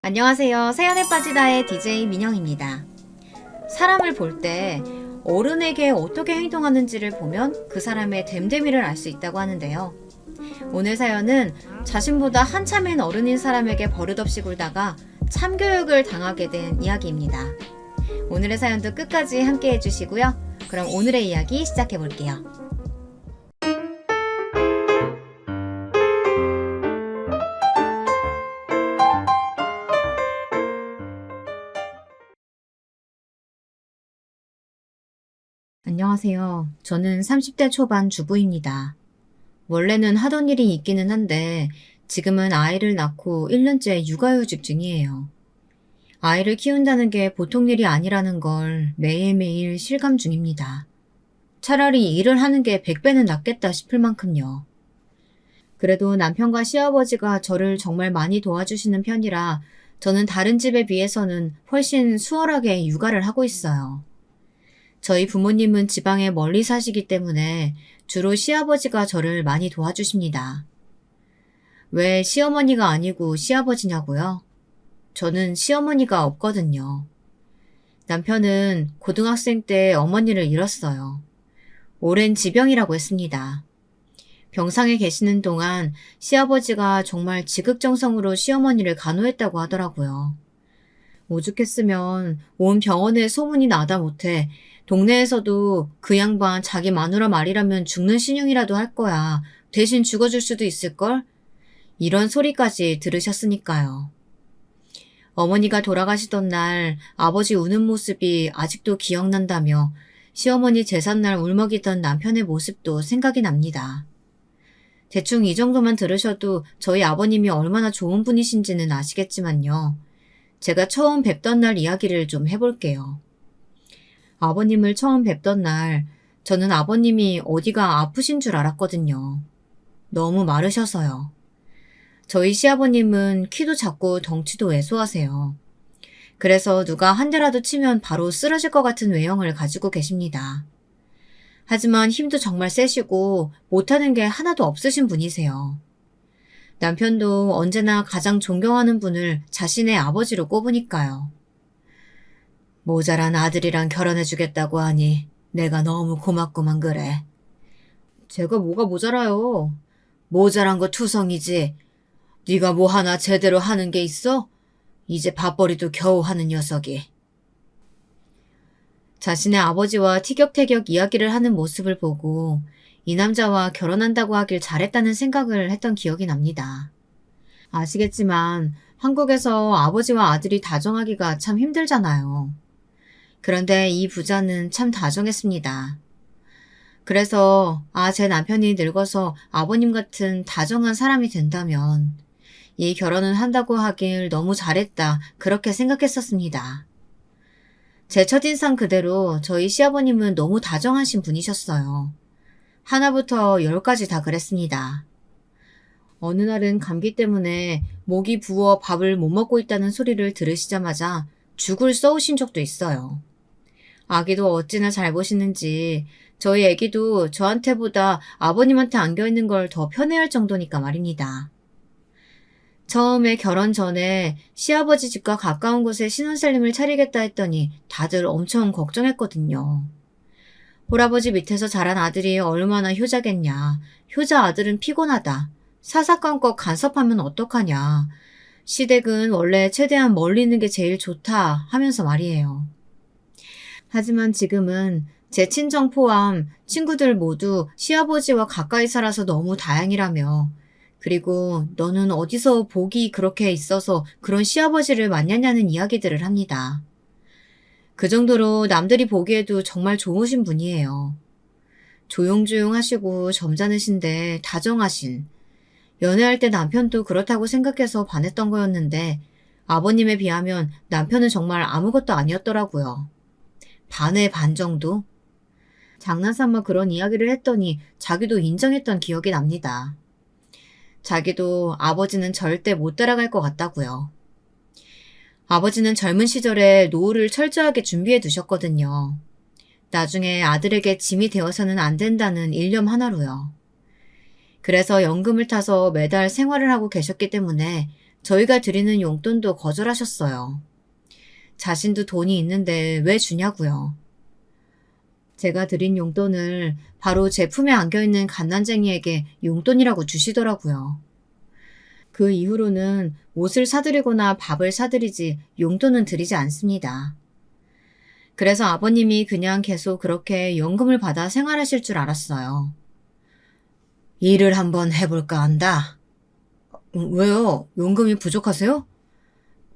안녕하세요. 새연에 빠지다의 DJ 민영입니다. 사람을 볼 때 어른에게 어떻게 행동하는지를 보면 그 사람의 됨됨이를 알 수 있다고 하는데요. 오늘 사연은 자신보다 한참인 어른인 사람에게 버릇없이 굴다가 참교육을 당하게 된 이야기입니다. 오늘의 사연도 끝까지 함께 해주시고요. 그럼 오늘의 이야기 시작해 볼게요. 안녕하세요. 저는 30대 초반 주부입니다. 원래는 하던 일이 있기는 한데 지금은 아이를 낳고 1년째 육아휴직 중이에요. 아이를 키운다는 게 보통 일이 아니라는 걸 매일매일 실감 중입니다. 차라리 일을 하는 게 100배는 낫겠다 싶을 만큼요. 그래도 남편과 시아버지가 저를 정말 많이 도와주시는 편이라 저는 다른 집에 비해서는 훨씬 수월하게 육아를 하고 있어요. 저희 부모님은 지방에 멀리 사시기 때문에 주로 시아버지가 저를 많이 도와주십니다. 왜 시어머니가 아니고 시아버지냐고요? 저는 시어머니가 없거든요. 남편은 고등학생 때 어머니를 잃었어요. 오랜 지병이라고 했습니다. 병상에 계시는 동안 시아버지가 정말 지극정성으로 시어머니를 간호했다고 하더라고요. 오죽했으면 온 병원에 소문이 나다 못해 동네에서도 그 양반 자기 마누라 말이라면 죽는 신용이라도 할 거야. 대신 죽어줄 수도 있을걸? 이런 소리까지 들으셨으니까요. 어머니가 돌아가시던 날 아버지 우는 모습이 아직도 기억난다며 시어머니 제삿날 울먹이던 남편의 모습도 생각이 납니다. 대충 이 정도만 들으셔도 저희 아버님이 얼마나 좋은 분이신지는 아시겠지만요. 제가 처음 뵙던 날 이야기를 좀 해볼게요. 아버님을 처음 뵙던 날 저는 아버님이 어디가 아프신 줄 알았거든요. 너무 마르셔서요. 저희 시아버님은 키도 작고 덩치도 왜소하세요. 그래서 누가 한 대라도 치면 바로 쓰러질 것 같은 외형을 가지고 계십니다. 하지만 힘도 정말 세시고 못하는 게 하나도 없으신 분이세요. 남편도 언제나 가장 존경하는 분을 자신의 아버지로 꼽으니까요. 모자란 아들이랑 결혼해주겠다고 하니 내가 너무 고맙구만 그래. 제가 뭐가 모자라요? 모자란 거 투성이지. 네가 뭐 하나 제대로 하는 게 있어? 이제 밥벌이도 겨우 하는 녀석이. 자신의 아버지와 티격태격 이야기를 하는 모습을 보고 이 남자와 결혼한다고 하길 잘했다는 생각을 했던 기억이 납니다. 아시겠지만 한국에서 아버지와 아들이 다정하기가 참 힘들잖아요. 그런데 이 부자는 참 다정했습니다. 그래서 제 남편이 늙어서 아버님 같은 다정한 사람이 된다면 이 결혼을 한다고 하길 너무 잘했다 그렇게 생각했었습니다. 제 첫인상 그대로 저희 시아버님은 너무 다정하신 분이셨어요. 하나부터 10까지 다 그랬습니다. 어느 날은 감기 때문에 목이 부어 밥을 못 먹고 있다는 소리를 들으시자마자 죽을 써오신 적도 있어요. 아기도 어찌나 잘 보시는지 저희 아기도 저한테보다 아버님한테 안겨있는 걸 더 편해할 정도니까 말입니다. 처음에 결혼 전에 시아버지 집과 가까운 곳에 신혼살림을 차리겠다 했더니 다들 엄청 걱정했거든요. 홀아버지 밑에서 자란 아들이 얼마나 효자겠냐. 효자 아들은 피곤하다. 사사건건 간섭하면 어떡하냐. 시댁은 원래 최대한 멀리 있는 게 제일 좋다 하면서 말이에요. 하지만 지금은 제 친정 포함 친구들 모두 시아버지와 가까이 살아서 너무 다행이라며 그리고 너는 어디서 복이 그렇게 있어서 그런 시아버지를 만났냐는 이야기들을 합니다. 그 정도로 남들이 보기에도 정말 좋으신 분이에요. 조용조용 하시고 점잖으신데 다정하신 연애할 때 남편도 그렇다고 생각해서 반했던 거였는데 아버님에 비하면 남편은 정말 아무것도 아니었더라고요. 반의 반 정도? 장난삼아 그런 이야기를 했더니 자기도 인정했던 기억이 납니다. 자기도 아버지는 절대 못 따라갈 것 같다고요. 아버지는 젊은 시절에 노후를 철저하게 준비해 두셨거든요. 나중에 아들에게 짐이 되어서는 안 된다는 일념 하나로요. 그래서 연금을 타서 매달 생활을 하고 계셨기 때문에 저희가 드리는 용돈도 거절하셨어요. 자신도 돈이 있는데 왜 주냐고요. 제가 드린 용돈을 바로 제 품에 안겨있는 갓난쟁이에게 용돈이라고 주시더라고요. 그 이후로는 옷을 사드리거나 밥을 사드리지 용돈은 드리지 않습니다. 그래서 아버님이 그냥 계속 그렇게 연금을 받아 생활하실 줄 알았어요. 일을 한번 해볼까 한다. 왜요? 연금이 부족하세요?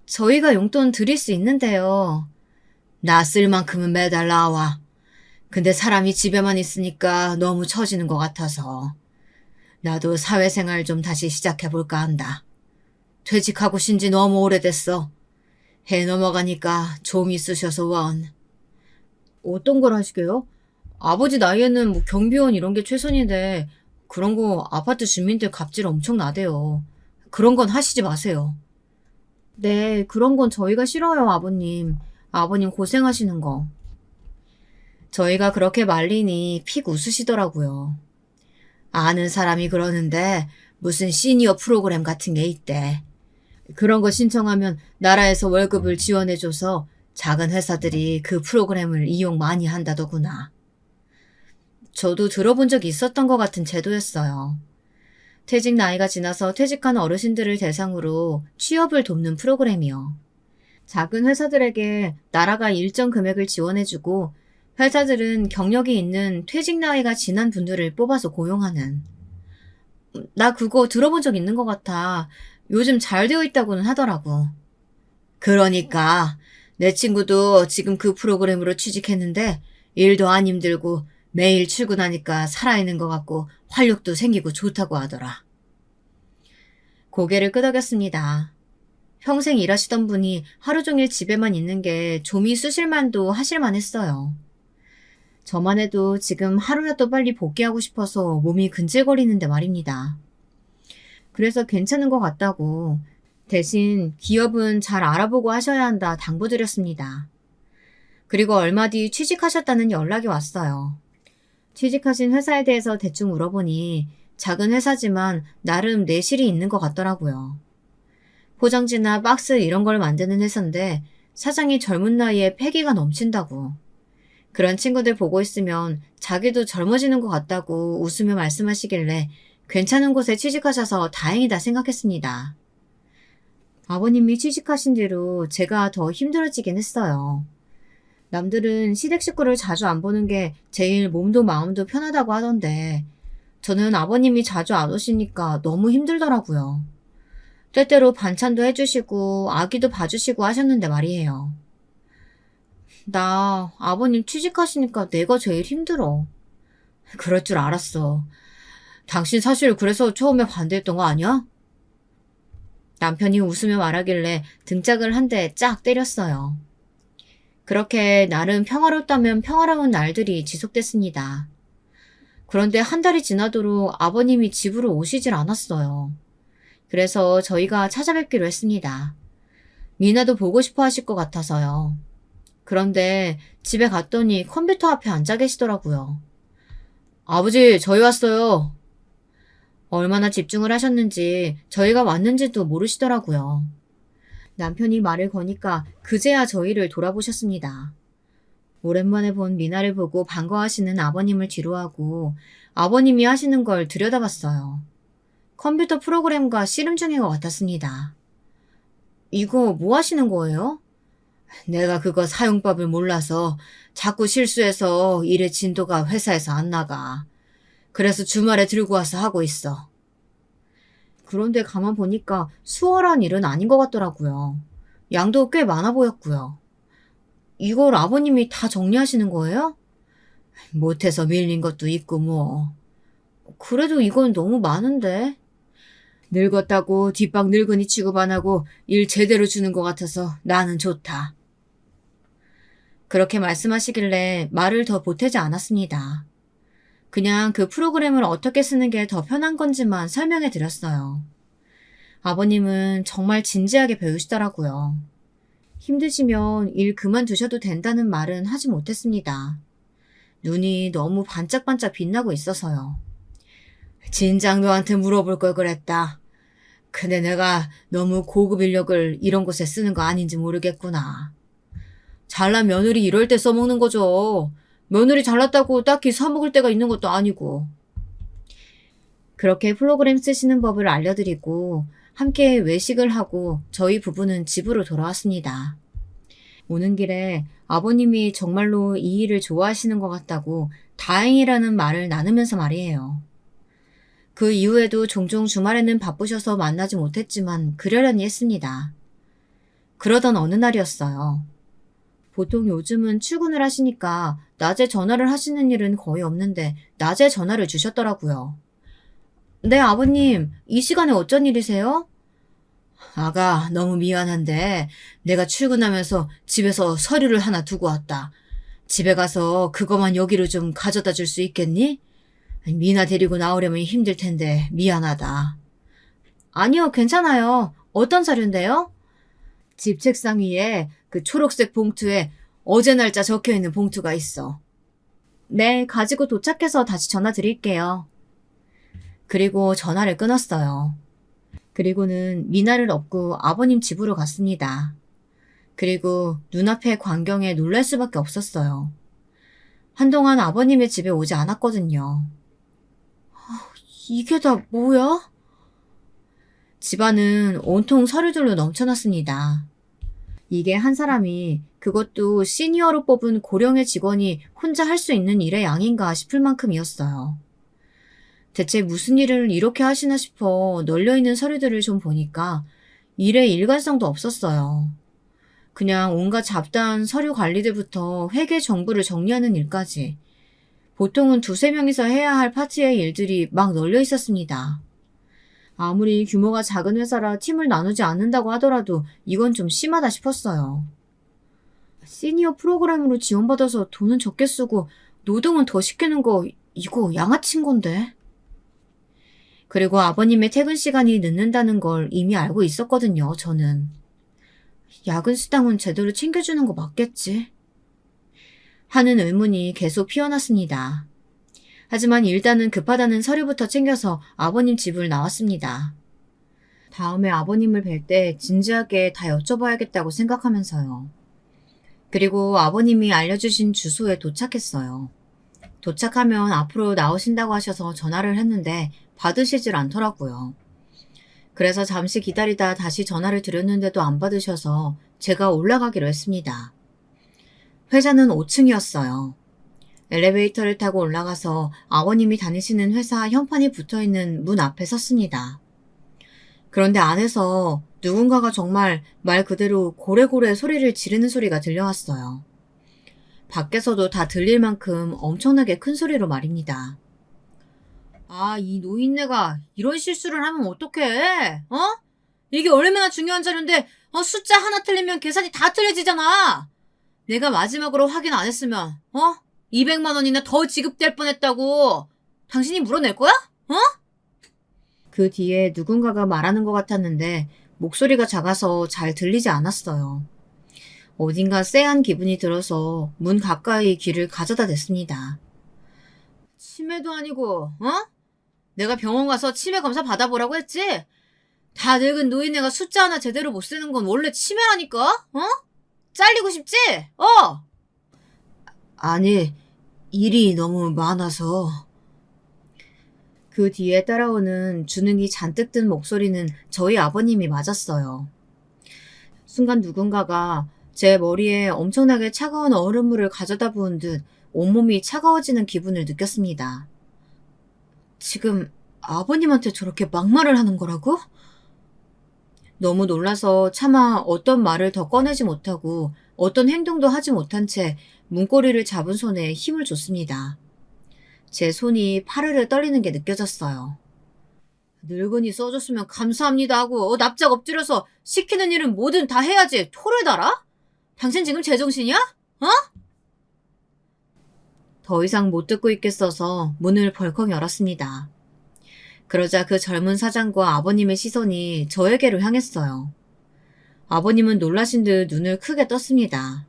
저희가 용돈 드릴 수 있는데요. 나 쓸 만큼은 매달 나와. 근데 사람이 집에만 있으니까 너무 처지는 것 같아서. 나도 사회생활 좀 다시 시작해볼까 한다. 퇴직하고 신지 너무 오래됐어. 해 넘어가니까 좀 있으셔서 원. 어떤 걸 하시게요? 아버지 나이에는 뭐 경비원 이런 게 최선인데 그런 거 아파트 주민들 갑질 엄청 나대요. 그런 건 하시지 마세요. 네, 그런 건 저희가 싫어요, 아버님. 아버님 고생하시는 거. 저희가 그렇게 말리니 픽 웃으시더라고요. 아는 사람이 그러는데 무슨 시니어 프로그램 같은 게 있대. 그런 거 신청하면 나라에서 월급을 지원해줘서 작은 회사들이 그 프로그램을 이용 많이 한다더구나. 저도 들어본 적이 있었던 것 같은 제도였어요. 퇴직 나이가 지나서 퇴직한 어르신들을 대상으로 취업을 돕는 프로그램이요. 작은 회사들에게 나라가 일정 금액을 지원해주고 회사들은 경력이 있는 퇴직 나이가 지난 분들을 뽑아서 고용하는. 나 그거 들어본 적 있는 것 같아. 요즘 잘 되어 있다고는 하더라고. 그러니까 내 친구도 지금 그 프로그램으로 취직했는데 일도 안 힘들고 매일 출근하니까 살아있는 것 같고 활력도 생기고 좋다고 하더라. 고개를 끄덕였습니다. 평생 일하시던 분이 하루 종일 집에만 있는 게 좀이 쑤실만도 하실만 했어요. 저만 해도 지금 하루라도 빨리 복귀하고 싶어서 몸이 근질거리는데 말입니다. 그래서 괜찮은 것 같다고 대신 기업은 잘 알아보고 하셔야 한다 당부드렸습니다. 그리고 얼마 뒤 취직하셨다는 연락이 왔어요. 취직하신 회사에 대해서 대충 물어보니 작은 회사지만 나름 내실이 있는 것 같더라고요. 포장지나 박스 이런 걸 만드는 회사인데 사장이 젊은 나이에 패기가 넘친다고. 그런 친구들 보고 있으면 자기도 젊어지는 것 같다고 웃으며 말씀하시길래 괜찮은 곳에 취직하셔서 다행이다 생각했습니다. 아버님이 취직하신 뒤로 제가 더 힘들어지긴 했어요. 남들은 시댁 식구를 자주 안 보는 게 제일 몸도 마음도 편하다고 하던데 저는 아버님이 자주 안 오시니까 너무 힘들더라고요. 때때로 반찬도 해주시고 아기도 봐주시고 하셨는데 말이에요. 나 아버님 취직하시니까 내가 제일 힘들어. 그럴 줄 알았어. 당신 사실 그래서 처음에 반대했던 거 아니야? 남편이 웃으며 말하길래 등짝을 한 대 짝 때렸어요. 그렇게 나름 평화롭다면 평화로운 날들이 지속됐습니다. 그런데 한 달이 지나도록 아버님이 집으로 오시질 않았어요. 그래서 저희가 찾아뵙기로 했습니다. 미나도 보고 싶어 하실 것 같아서요. 그런데 집에 갔더니 컴퓨터 앞에 앉아 계시더라고요. 아버지, 저희 왔어요. 얼마나 집중을 하셨는지 저희가 왔는지도 모르시더라고요. 남편이 말을 거니까 그제야 저희를 돌아보셨습니다. 오랜만에 본 미나를 보고 반가워하시는 아버님을 뒤로하고 아버님이 하시는 걸 들여다봤어요. 컴퓨터 프로그램과 씨름 중인 것 같았습니다. 이거 뭐 하시는 거예요? 내가 그거 사용법을 몰라서 자꾸 실수해서 일의 진도가 회사에서 안 나가. 그래서 주말에 들고 와서 하고 있어. 그런데 가만 보니까 수월한 일은 아닌 것 같더라고요. 양도 꽤 많아 보였고요. 이걸 아버님이 다 정리하시는 거예요? 못해서 밀린 것도 있고 뭐. 그래도 이건 너무 많은데. 늙었다고 뒷방 늙은이 취급 안 하고 일 제대로 주는 것 같아서 나는 좋다. 그렇게 말씀하시길래 말을 더 보태지 않았습니다. 그냥 그 프로그램을 어떻게 쓰는 게 더 편한 건지만 설명해 드렸어요. 아버님은 정말 진지하게 배우시더라고요. 힘드시면 일 그만두셔도 된다는 말은 하지 못했습니다. 눈이 너무 반짝반짝 빛나고 있어서요. 진작 너한테 물어볼 걸 그랬다. 근데 내가 너무 고급 인력을 이런 곳에 쓰는 거 아닌지 모르겠구나. 잘난 며느리 이럴 때 써먹는 거죠. 며느리 잘났다고 딱히 사먹을 때가 있는 것도 아니고. 그렇게 프로그램 쓰시는 법을 알려드리고 함께 외식을 하고 저희 부부는 집으로 돌아왔습니다. 오는 길에 아버님이 정말로 이 일을 좋아하시는 것 같다고 다행이라는 말을 나누면서 말이에요. 그 이후에도 종종 주말에는 바쁘셔서 만나지 못했지만 그러려니 했습니다. 그러던 어느 날이었어요. 보통 요즘은 출근을 하시니까 낮에 전화를 하시는 일은 거의 없는데 낮에 전화를 주셨더라고요. 네, 아버님, 이 시간에 어쩐 일이세요? 아가, 너무 미안한데 내가 출근하면서 집에서 서류를 하나 두고 왔다. 집에 가서 그거만 여기로 좀 가져다 줄 수 있겠니? 미나 데리고 나오려면 힘들 텐데 미안하다. 아니요, 괜찮아요. 어떤 서류인데요? 집 책상 위에 그 초록색 봉투에 어제 날짜 적혀 있는 봉투가 있어. 네, 가지고 도착해서 다시 전화 드릴게요. 그리고 전화를 끊었어요. 그리고는 미나를 업고 아버님 집으로 갔습니다. 그리고 눈앞의 광경에 놀랄 수밖에 없었어요. 한동안 아버님의 집에 오지 않았거든요. 이게 다 뭐야? 집안은 온통 서류들로 넘쳐났습니다. 이게 한 사람이 그것도 시니어로 뽑은 고령의 직원이 혼자 할 수 있는 일의 양인가 싶을 만큼이었어요. 대체 무슨 일을 이렇게 하시나 싶어 널려있는 서류들을 좀 보니까 일의 일관성도 없었어요. 그냥 온갖 잡다한 서류 관리들부터 회계 정보를 정리하는 일까지 보통은 두세 명이서 해야 할 파트의 일들이 막 널려 있었습니다. 아무리 규모가 작은 회사라 팀을 나누지 않는다고 하더라도 이건 좀 심하다 싶었어요. 시니어 프로그램으로 지원받아서 돈은 적게 쓰고 노동은 더 시키는 거 이거 양아치인 건데. 그리고 아버님의 퇴근 시간이 늦는다는 걸 이미 알고 있었거든요, 저는. 야근 수당은 제대로 챙겨주는 거 맞겠지? 하는 의문이 계속 피어났습니다. 하지만 일단은 급하다는 서류부터 챙겨서 아버님 집을 나왔습니다. 다음에 아버님을 뵐 때 진지하게 다 여쭤봐야겠다고 생각하면서요. 그리고 아버님이 알려주신 주소에 도착했어요. 도착하면 앞으로 나오신다고 하셔서 전화를 했는데 받으시질 않더라고요. 그래서 잠시 기다리다 다시 전화를 드렸는데도 안 받으셔서 제가 올라가기로 했습니다. 회사는 5층이었어요. 엘리베이터를 타고 올라가서 아버님이 다니시는 회사 현판이 붙어있는 문 앞에 섰습니다. 그런데 안에서 누군가가 정말 말 그대로 고래고래 소리를 지르는 소리가 들려왔어요. 밖에서도 다 들릴 만큼 엄청나게 큰 소리로 말입니다. 아, 이 노인네가 이런 실수를 하면 어떡해? 어? 이게 얼마나 중요한 자료인데 숫자 하나 틀리면 계산이 다 틀려지잖아. 내가 마지막으로 확인 안 했으면 200만 원이나 더 지급될 뻔했다고. 당신이 물어낼 거야? 그 뒤에 누군가가 말하는 것 같았는데 목소리가 작아서 잘 들리지 않았어요. 어딘가 쎄한 기분이 들어서 문 가까이 귀를 가져다 댔습니다. 치매도 아니고 내가 병원 가서 치매 검사 받아보라고 했지? 다 늙은 노인네가 숫자 하나 제대로 못 쓰는 건 원래 치매라니까? 잘리고 싶지? 아니, 일이 너무 많아서. 그 뒤에 따라오는 주눅이 잔뜩 든 목소리는 저희 아버님이 맞았어요. 순간 누군가가 제 머리에 엄청나게 차가운 얼음물을 가져다 부은 듯 온몸이 차가워지는 기분을 느꼈습니다. 지금 아버님한테 저렇게 막말을 하는 거라고? 너무 놀라서 차마 어떤 말을 더 꺼내지 못하고 어떤 행동도 하지 못한 채 문고리를 잡은 손에 힘을 줬습니다. 제 손이 파르르 떨리는 게 느껴졌어요. 늙은이 써줬으면 감사합니다 하고 납작 엎드려서 시키는 일은 뭐든 다 해야지 토를 달아? 당신 지금 제정신이야? 더 이상 못 듣고 있겠어서 문을 벌컥 열었습니다. 그러자 그 젊은 사장과 아버님의 시선이 저에게로 향했어요. 아버님은 놀라신 듯 눈을 크게 떴습니다.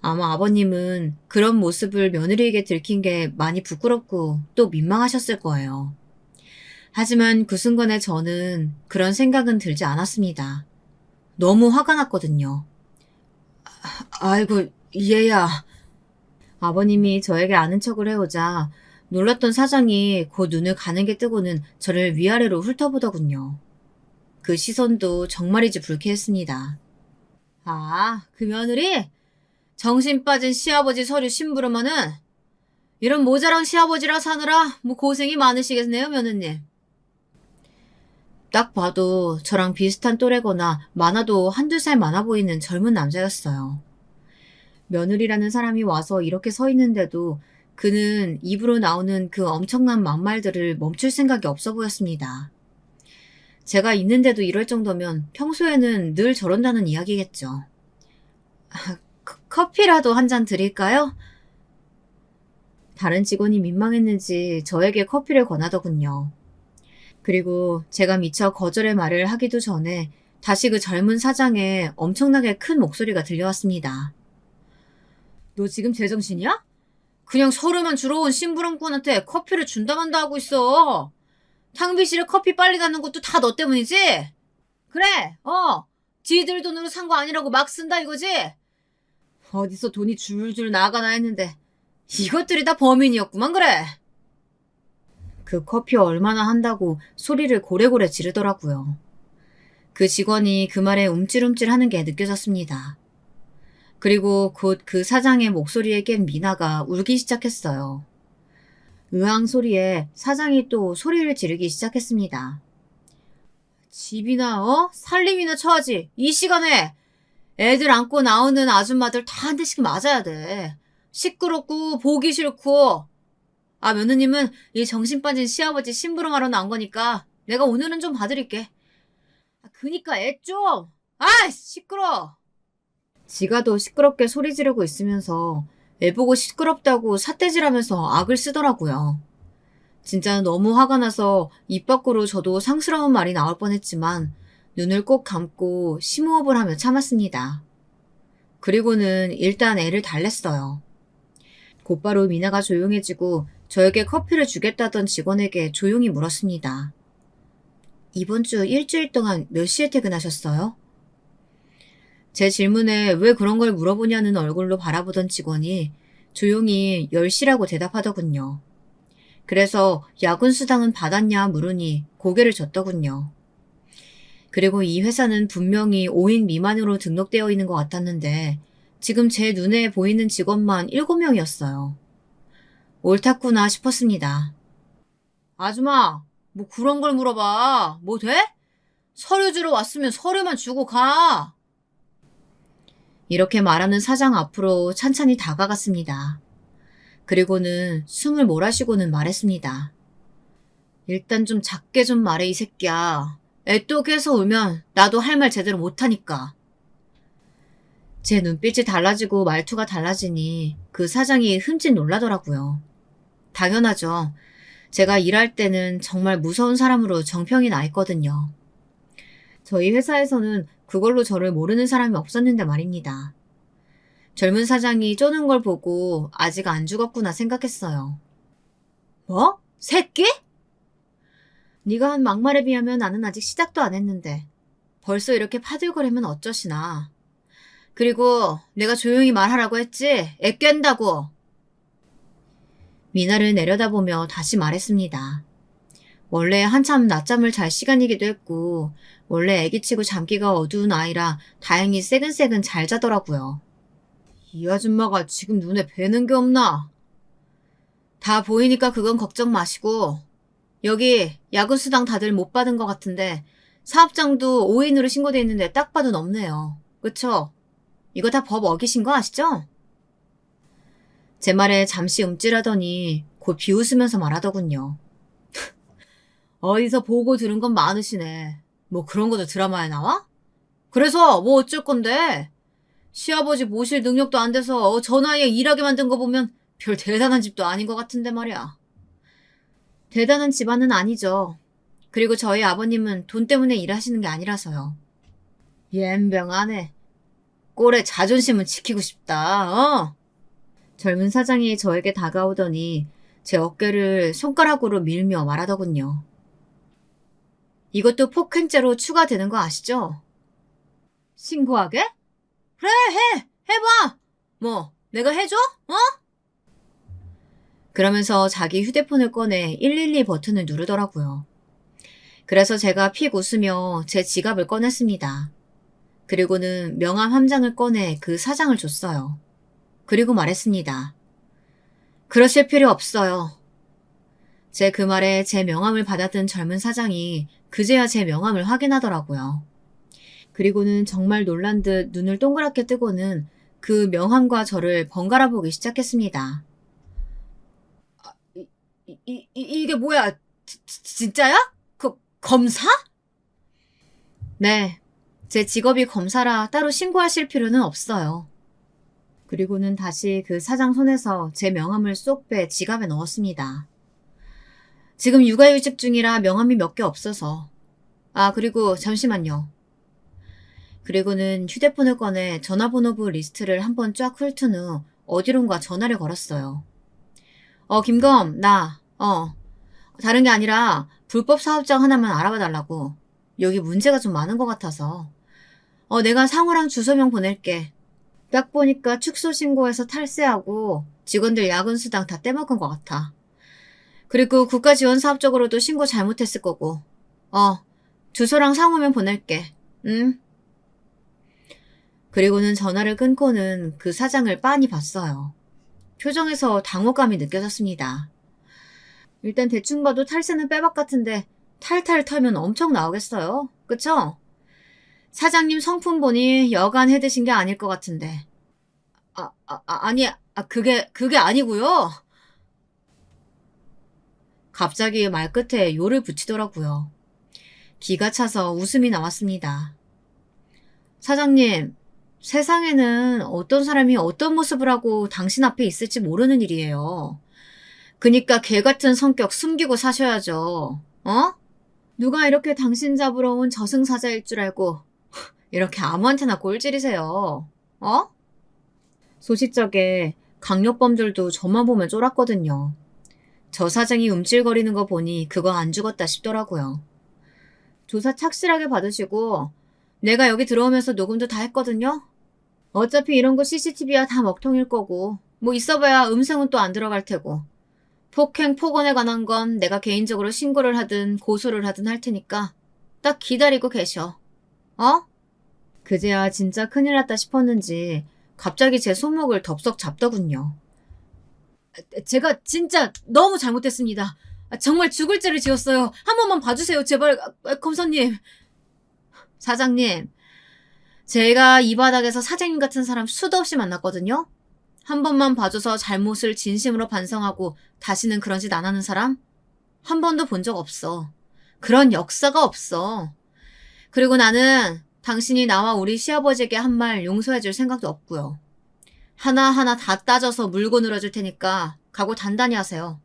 아마 아버님은 그런 모습을 며느리에게 들킨 게 많이 부끄럽고 또 민망하셨을 거예요. 하지만 그 순간에 저는 그런 생각은 들지 않았습니다. 너무 화가 났거든요. 아이고, 얘야. 아버님이 저에게 아는 척을 해오자 놀랐던 사장이 곧 눈을 가늘게 뜨고는 저를 위아래로 훑어보더군요. 그 시선도 정말이지 불쾌했습니다. 아, 그 며느리? 정신 빠진 시아버지 서류 심부름하는? 이런 모자란 시아버지랑 사느라 뭐 고생이 많으시겠네요, 며느님. 딱 봐도 저랑 비슷한 또래거나 많아도 한두 살 많아 보이는 젊은 남자였어요. 며느리라는 사람이 와서 이렇게 서 있는데도 그는 입으로 나오는 그 엄청난 막말들을 멈출 생각이 없어 보였습니다. 제가 있는데도 이럴 정도면 평소에는 늘 저런다는 이야기겠죠. 아, 커피라도 한 잔 드릴까요? 다른 직원이 민망했는지 저에게 커피를 권하더군요. 그리고 제가 미처 거절의 말을 하기도 전에 다시 그 젊은 사장의 엄청나게 큰 목소리가 들려왔습니다. 너 지금 제정신이야? 그냥 서류만 주러 온 심부름꾼한테 커피를 준다만다 하고 있어. 탕비실에 커피 빨리 가는 것도 다 너 때문이지? 그래, 지들 돈으로 산 거 아니라고 막 쓴다 이거지? 어디서 돈이 줄줄 나가나 했는데 이것들이 다 범인이었구만 그래. 그 커피 얼마나 한다고 소리를 고래고래 지르더라고요. 그 직원이 그 말에 움찔움찔 하는 게 느껴졌습니다. 그리고 곧 그 사장의 목소리에 깬 미나가 울기 시작했어요. 으앙 소리에 사장이 또 소리를 지르기 시작했습니다. 집이나 살림이나 처하지. 이 시간에 애들 안고 나오는 아줌마들 다 한 대씩 맞아야 돼. 시끄럽고 보기 싫고. 아, 며느님은 이 정신 빠진 시아버지 심부름하러 나온 거니까 내가 오늘은 좀 봐드릴게. 그니까 애 좀. 시끄러. 지가 더 시끄럽게 소리 지르고 있으면서 애 보고 시끄럽다고 삿대질하면서 악을 쓰더라고요. 진짜 너무 화가 나서 입 밖으로 저도 상스러운 말이 나올 뻔했지만 눈을 꼭 감고 심호흡을 하며 참았습니다. 그리고는 일단 애를 달랬어요. 곧바로 미나가 조용해지고 저에게 커피를 주겠다던 직원에게 조용히 물었습니다. 이번 주 일주일 동안 몇 시에 퇴근하셨어요? 제 질문에 왜 그런 걸 물어보냐는 얼굴로 바라보던 직원이 조용히 10시라고 대답하더군요. 그래서 야근 수당은 받았냐 물으니 고개를 젓더군요. 그리고 이 회사는 분명히 5인 미만으로 등록되어 있는 것 같았는데 지금 제 눈에 보이는 직원만 7명이었어요. 옳았구나 싶었습니다. 아줌마, 뭐 그런 걸 물어봐. 뭐 돼? 서류 주러 왔으면 서류만 주고 가. 이렇게 말하는 사장 앞으로 찬찬히 다가갔습니다. 그리고는 숨을 몰아쉬고는 말했습니다. 일단 좀 작게 좀 말해 이 새끼야. 애 또 깨서 울면 나도 할 말 제대로 못하니까. 제 눈빛이 달라지고 말투가 달라지니 그 사장이 흠칫 놀라더라고요. 당연하죠. 제가 일할 때는 정말 무서운 사람으로 정평이 나 있거든요. 저희 회사에서는 그걸로 저를 모르는 사람이 없었는데 말입니다. 젊은 사장이 쪼는 걸 보고 아직 안 죽었구나 생각했어요. 뭐? 새끼? 네가 한 막말에 비하면 나는 아직 시작도 안 했는데 벌써 이렇게 파들거리면 어쩌시나. 그리고 내가 조용히 말하라고 했지? 애 깬다고. 미나를 내려다보며 다시 말했습니다. 원래 한참 낮잠을 잘 시간이기도 했고 원래 애기치고 잠기가 어두운 아이라 다행히 새근새근 잘 자더라고요. 이 아줌마가 지금 눈에 뵈는 게 없나? 다 보이니까 그건 걱정 마시고 여기 야근수당 다들 못 받은 것 같은데 사업장도 5인으로 신고돼 있는데 딱 봐도 없네요. 그쵸? 이거 다 법 어기신 거 아시죠? 제 말에 잠시 움찔하더니 곧 비웃으면서 말하더군요. 어디서 보고 들은 건 많으시네. 뭐 그런 것도 드라마에 나와? 그래서 뭐 어쩔 건데? 시아버지 모실 능력도 안 돼서 저 나이에 일하게 만든 거 보면 별 대단한 집도 아닌 것 같은데 말이야. 대단한 집안은 아니죠. 그리고 저희 아버님은 돈 때문에 일하시는 게 아니라서요. 옌병하네. 꼴의 자존심은 지키고 싶다. 젊은 사장이 저에게 다가오더니 제 어깨를 손가락으로 밀며 말하더군요. 이것도 폭행죄로 추가되는 거 아시죠? 신고하게? 그래, 해봐! 뭐, 내가 해줘? 어? 그러면서 자기 휴대폰을 꺼내 112 버튼을 누르더라고요. 그래서 제가 픽 웃으며 제 지갑을 꺼냈습니다. 그리고는 명함 한 장을 꺼내 그 사장을 줬어요. 그리고 말했습니다. 그러실 필요 없어요. 제 그 말에 제 명함을 받아든 젊은 사장이 그제야 제 명함을 확인하더라고요. 그리고는 정말 놀란 듯 눈을 동그랗게 뜨고는 그 명함과 저를 번갈아 보기 시작했습니다. 이게 뭐야? 진짜야? 검사? 네. 제 직업이 검사라 따로 신고하실 필요는 없어요. 그리고는 다시 그 사장 손에서 제 명함을 쏙 빼 지갑에 넣었습니다. 지금 육아휴직 중이라 명함이 몇 개 없어서. 아, 그리고 잠시만요. 그리고는 휴대폰을 꺼내 전화번호부 리스트를 한번 쫙 훑은 후 어디론가 전화를 걸었어요. 김검, 다른 게 아니라 불법 사업장 하나만 알아봐 달라고. 여기 문제가 좀 많은 것 같아서. 내가 상호랑 주소명 보낼게. 딱 보니까 축소 신고해서 탈세하고 직원들 야근 수당 다 떼먹은 것 같아. 그리고 국가 지원 사업 적으로도 신고 잘못했을 거고. 주소랑 상호명 보낼게. 응? 그리고는 전화를 끊고는 그 사장을 빤히 봤어요. 표정에서 당혹감이 느껴졌습니다. 일단 대충 봐도 탈세는 빼박 같은데 탈탈 털면 엄청 나오겠어요. 그쵸? 사장님 성품 보니 여간 해드신 게 아닐 것 같은데. 아니, 그게 아니고요. 갑자기 말끝에 요를 붙이더라고요. 기가 차서 웃음이 나왔습니다. 사장님, 세상에는 어떤 사람이 어떤 모습을 하고 당신 앞에 있을지 모르는 일이에요. 그니까 개 같은 성격 숨기고 사셔야죠. 누가 이렇게 당신 잡으러 온 저승사자일 줄 알고 이렇게 아무한테나 꼴찌리세요. 소시적에 강력범들도 저만 보면 쫄았거든요. 저 사장이 움찔거리는 거 보니 그거 안 죽었다 싶더라고요. 조사 착실하게 받으시고 내가 여기 들어오면서 녹음도 다 했거든요. 어차피 이런 거 CCTV야 다 먹통일 거고 뭐 있어봐야 음성은 또 안 들어갈 테고 폭행, 폭언에 관한 건 내가 개인적으로 신고를 하든 고소를 하든 할 테니까 딱 기다리고 계셔. 그제야 진짜 큰일 났다 싶었는지 갑자기 제 손목을 덥석 잡더군요. 제가 진짜 너무 잘못했습니다. 정말 죽을 죄를 지었어요. 한 번만 봐주세요. 제발, 검사님. 사장님, 제가 이 바닥에서 사장님 같은 사람 수도 없이 만났거든요. 한 번만 봐줘서 잘못을 진심으로 반성하고 다시는 그런 짓 안 하는 사람? 한 번도 본 적 없어. 그런 역사가 없어. 그리고 나는 당신이 나와 우리 시아버지에게 한 말 용서해줄 생각도 없고요. 하나하나 다 따져서 물고 늘어줄 테니까 각오 단단히 하세요.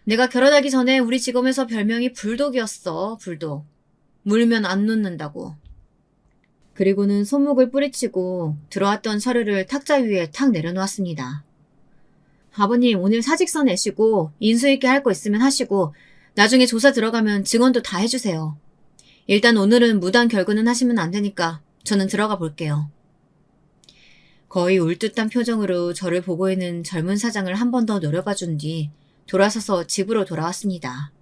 내가 결혼하기 전에 우리 직업에서 별명이 불독이었어. 불독. 물면 안 놓는다고. 그리고는 손목을 뿌리치고 들어왔던 서류를 탁자 위에 탁 내려놓았습니다. 아버님, 오늘 사직서 내시고 인수있게 할 거 있으면 하시고 나중에 조사 들어가면 증언도 다 해주세요. 일단 오늘은 무단 결근은 하시면 안 되니까 저는 들어가 볼게요. 거의 울듯한 표정으로 저를 보고 있는 젊은 사장을 한 번 더 노려봐 준 뒤 돌아서서 집으로 돌아왔습니다.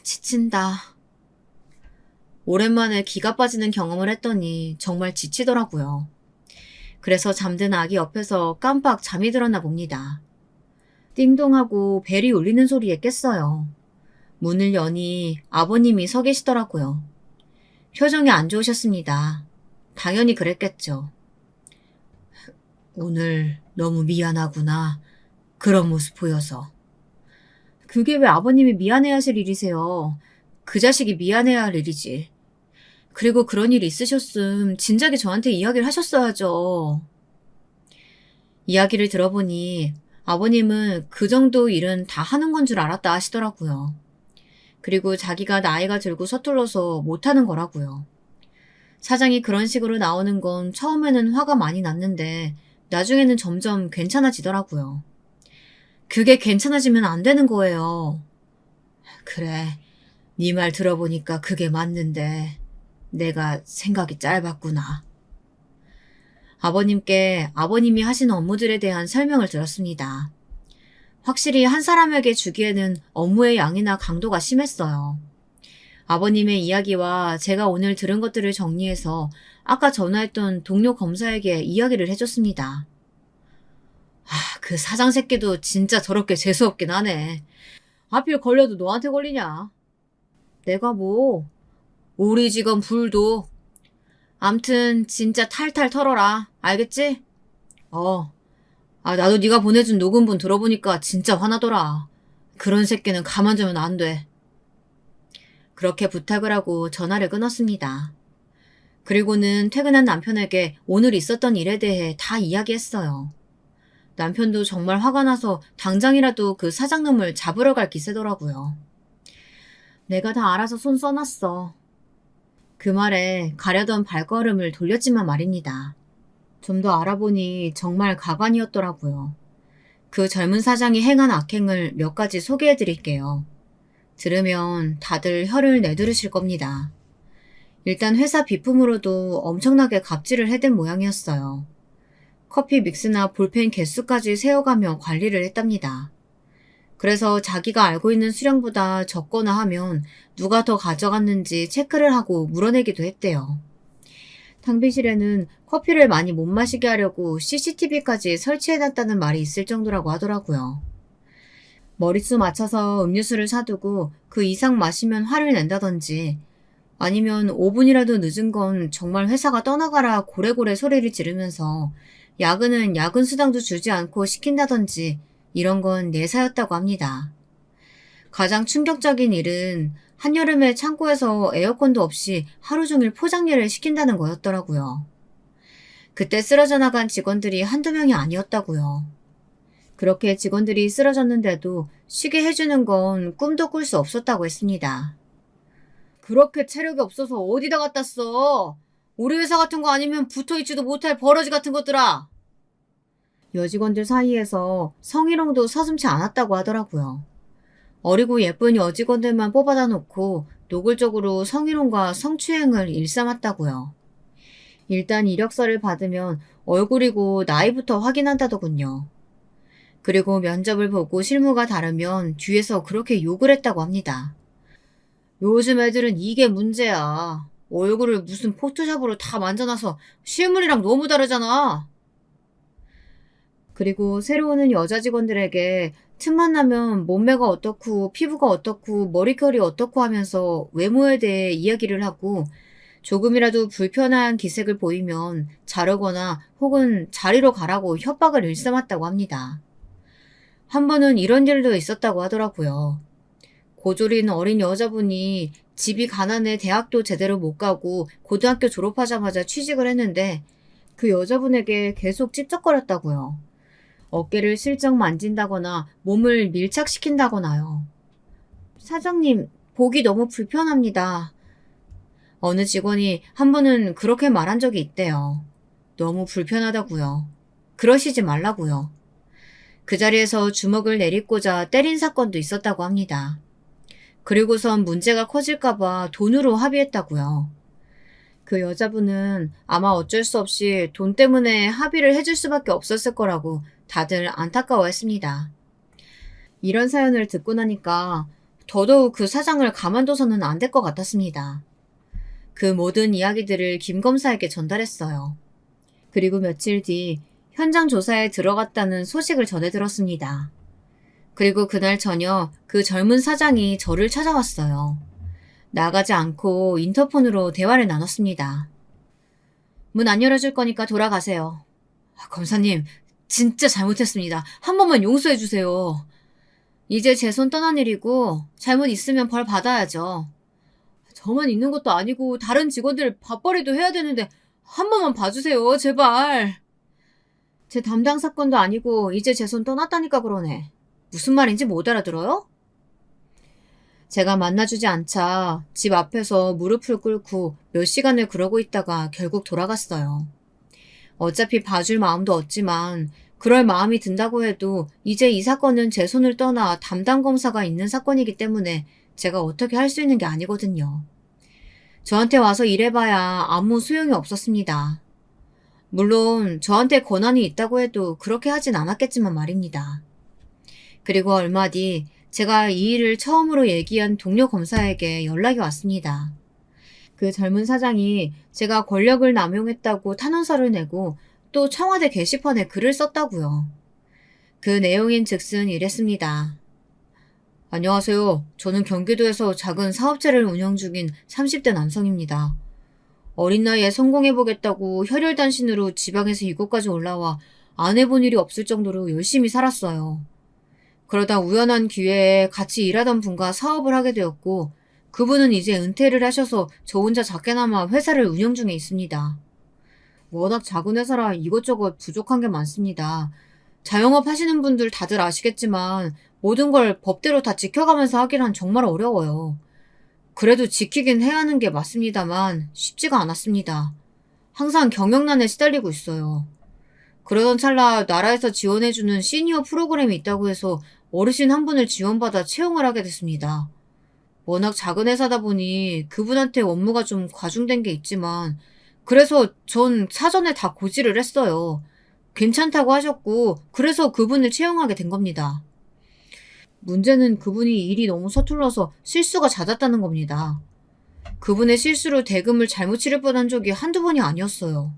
지친다. 오랜만에 기가 빠지는 경험을 했더니 정말 지치더라고요. 그래서 잠든 아기 옆에서 깜빡 잠이 들었나 봅니다. 띵동하고 벨이 울리는 소리에 깼어요. 문을 여니 아버님이 서 계시더라고요. 표정이 안 좋으셨습니다. 당연히 그랬겠죠. 오늘 너무 미안하구나. 그런 모습 보여서. 그게 왜 아버님이 미안해야 하실 일이세요. 그 자식이 미안해야 할 일이지. 그리고 그런 일 있으셨음 진작에 저한테 이야기를 하셨어야죠. 이야기를 들어보니 아버님은 그 정도 일은 다 하는 건 줄 알았다 하시더라고요. 그리고 자기가 나이가 들고 서툴러서 못하는 거라고요. 사장이 그런 식으로 나오는 건 처음에는 화가 많이 났는데 나중에는 점점 괜찮아지더라고요. 그게 괜찮아지면 안 되는 거예요. 그래, 네 말 들어보니까 그게 맞는데 내가 생각이 짧았구나. 아버님께 아버님이 하신 업무들에 대한 설명을 들었습니다. 확실히 한 사람에게 주기에는 업무의 양이나 강도가 심했어요. 아버님의 이야기와 제가 오늘 들은 것들을 정리해서 아까 전화했던 동료 검사에게 이야기를 해줬습니다. 그 사장 새끼도 진짜 더럽게 재수없긴 하네. 하필 걸려도 너한테 걸리냐? 내가 뭐? 우리 직원 불도. 암튼 진짜 탈탈 털어라. 알겠지? 나도 네가 보내준 녹음본 들어보니까 진짜 화나더라. 그런 새끼는 가만두면 안 돼. 그렇게 부탁을 하고 전화를 끊었습니다. 그리고는 퇴근한 남편에게 오늘 있었던 일에 대해 다 이야기했어요. 남편도 정말 화가 나서 당장이라도 그 사장놈을 잡으러 갈 기세더라고요. 내가 다 알아서 손 써놨어. 그 말에 가려던 발걸음을 돌렸지만 말입니다. 좀 더 알아보니 정말 가관이었더라고요. 그 젊은 사장이 행한 악행을 몇 가지 소개해드릴게요. 들으면 다들 혀를 내두르실 겁니다. 일단 회사 비품으로도 엄청나게 갑질을 해댄 모양이었어요. 커피 믹스나 볼펜 개수까지 세어가며 관리를 했답니다. 그래서 자기가 알고 있는 수량보다 적거나 하면 누가 더 가져갔는지 체크를 하고 물어내기도 했대요. 탕비실에는 커피를 많이 못 마시게 하려고 CCTV까지 설치해놨다는 말이 있을 정도라고 하더라고요. 머릿수 맞춰서 음료수를 사두고 그 이상 마시면 화를 낸다든지 아니면 5분이라도 늦은 건 정말 회사가 떠나가라 고래고래 소리를 지르면서 야근은 야근 수당도 주지 않고 시킨다든지 이런 건 내사였다고 합니다. 가장 충격적인 일은 한여름에 창고에서 에어컨도 없이 하루 종일 포장일을 시킨다는 거였더라고요. 그때 쓰러져 나간 직원들이 한두 명이 아니었다고요. 그렇게 직원들이 쓰러졌는데도 쉬게 해주는 건 꿈도 꿀 수 없었다고 했습니다. 그렇게 체력이 없어서 어디다 갖다 써? 우리 회사 같은 거 아니면 붙어있지도 못할 버러지 같은 것들아. 여직원들 사이에서 성희롱도 서슴지 않았다고 하더라고요. 어리고 예쁜 여직원들만 뽑아다 놓고 노골적으로 성희롱과 성추행을 일삼았다고요. 일단 이력서를 받으면 얼굴이고 나이부터 확인한다더군요. 그리고 면접을 보고 실무가 다르면 뒤에서 그렇게 욕을 했다고 합니다. 요즘 애들은 이게 문제야. 얼굴을 무슨 포토샵으로 다 만져놔서 실물이랑 너무 다르잖아. 그리고 새로 오는 여자 직원들에게 틈만 나면 몸매가 어떻고 피부가 어떻고 머릿결이 어떻고 하면서 외모에 대해 이야기를 하고 조금이라도 불편한 기색을 보이면 자르거나 혹은 자리로 가라고 협박을 일삼았다고 합니다. 한 번은 이런 일도 있었다고 하더라고요. 고졸인 어린 여자분이 집이 가난해 대학도 제대로 못 가고 고등학교 졸업하자마자 취직을 했는데 그 여자분에게 계속 찝쩍거렸다고요. 어깨를 슬쩍 만진다거나 몸을 밀착시킨다거나요. 사장님, 보기 너무 불편합니다. 어느 직원이 한 번은 그렇게 말한 적이 있대요. 너무 불편하다고요. 그러시지 말라고요. 그 자리에서 주먹을 내리꽂아 때린 사건도 있었다고 합니다. 그리고선 문제가 커질까봐 돈으로 합의했다고요. 그 여자분은 아마 어쩔 수 없이 돈 때문에 합의를 해줄 수밖에 없었을 거라고 다들 안타까워했습니다. 이런 사연을 듣고 나니까 더더욱 그 사장을 가만둬서는 안 될 것 같았습니다. 그 모든 이야기들을 김 검사에게 전달했어요. 그리고 며칠 뒤 현장 조사에 들어갔다는 소식을 전해 들었습니다. 그리고 그날 저녁 그 젊은 사장이 저를 찾아왔어요. 나가지 않고 인터폰으로 대화를 나눴습니다. 문 안 열어줄 거니까 돌아가세요. 검사님, 진짜 잘못했습니다. 한 번만 용서해 주세요. 이제 제 손 떠난 일이고 잘못 있으면 벌 받아야죠. 저만 있는 것도 아니고 다른 직원들 밥벌이도 해야 되는데 한 번만 봐주세요. 제발. 제 담당 사건도 아니고 이제 제 손 떠났다니까 그러네. 무슨 말인지 못 알아들어요? 제가 만나주지 않자 집 앞에서 무릎을 꿇고 몇 시간을 그러고 있다가 결국 돌아갔어요. 어차피 봐줄 마음도 없지만 그럴 마음이 든다고 해도 이제 이 사건은 제 손을 떠나 담당 검사가 있는 사건이기 때문에 제가 어떻게 할 수 있는 게 아니거든요. 저한테 와서 일해봐야 아무 소용이 없었습니다. 물론 저한테 권한이 있다고 해도 그렇게 하진 않았겠지만 말입니다. 그리고 얼마 뒤 제가 이 일을 처음으로 얘기한 동료 검사에게 연락이 왔습니다. 그 젊은 사장이 제가 권력을 남용했다고 탄원서를 내고 또 청와대 게시판에 글을 썼다고요. 그 내용인 즉슨 이랬습니다. 안녕하세요. 저는 경기도에서 작은 사업체를 운영 중인 30대 남성입니다. 어린 나이에 성공해보겠다고 혈혈단신으로 지방에서 이곳까지 올라와 안 해본 일이 없을 정도로 열심히 살았어요. 그러다 우연한 기회에 같이 일하던 분과 사업을 하게 되었고 그분은 이제 은퇴를 하셔서 저 혼자 작게나마 회사를 운영 중에 있습니다. 워낙 작은 회사라 이것저것 부족한 게 많습니다. 자영업 하시는 분들 다들 아시겠지만 모든 걸 법대로 다 지켜가면서 하기란 정말 어려워요. 그래도 지키긴 해야 하는 게 맞습니다만 쉽지가 않았습니다. 항상 경영난에 시달리고 있어요. 그러던 찰나 나라에서 지원해주는 시니어 프로그램이 있다고 해서 어르신 한 분을 지원받아 채용을 하게 됐습니다. 워낙 작은 회사다 보니 그분한테 업무가 좀 과중된 게 있지만 그래서 전 사전에 다 고지를 했어요. 괜찮다고 하셨고 그래서 그분을 채용하게 된 겁니다. 문제는 그분이 일이 너무 서툴러서 실수가 잦았다는 겁니다. 그분의 실수로 대금을 잘못 치를 뻔한 적이 한두 번이 아니었어요.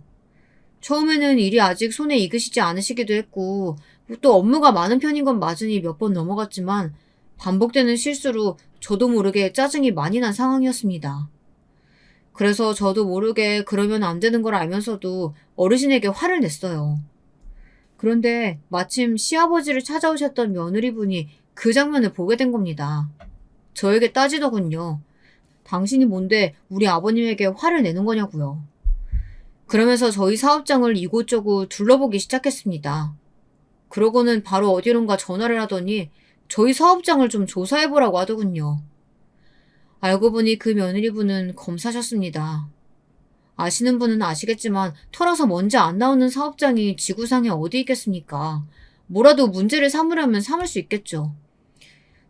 처음에는 일이 아직 손에 익으시지 않으시기도 했고 또 업무가 많은 편인 건 맞으니 몇 번 넘어갔지만 반복되는 실수로 저도 모르게 짜증이 많이 난 상황이었습니다. 그래서 저도 모르게 그러면 안 되는 걸 알면서도 어르신에게 화를 냈어요. 그런데 마침 시아버지를 찾아오셨던 며느리분이 그 장면을 보게 된 겁니다. 저에게 따지더군요. 당신이 뭔데 우리 아버님에게 화를 내는 거냐고요. 그러면서 저희 사업장을 이곳저곳 둘러보기 시작했습니다. 그러고는 바로 어디론가 전화를 하더니 저희 사업장을 좀 조사해보라고 하더군요. 알고 보니 그 며느리분은 검사셨습니다. 아시는 분은 아시겠지만 털어서 먼지 안 나오는 사업장이 지구상에 어디 있겠습니까? 뭐라도 문제를 삼으려면 삼을 수 있겠죠.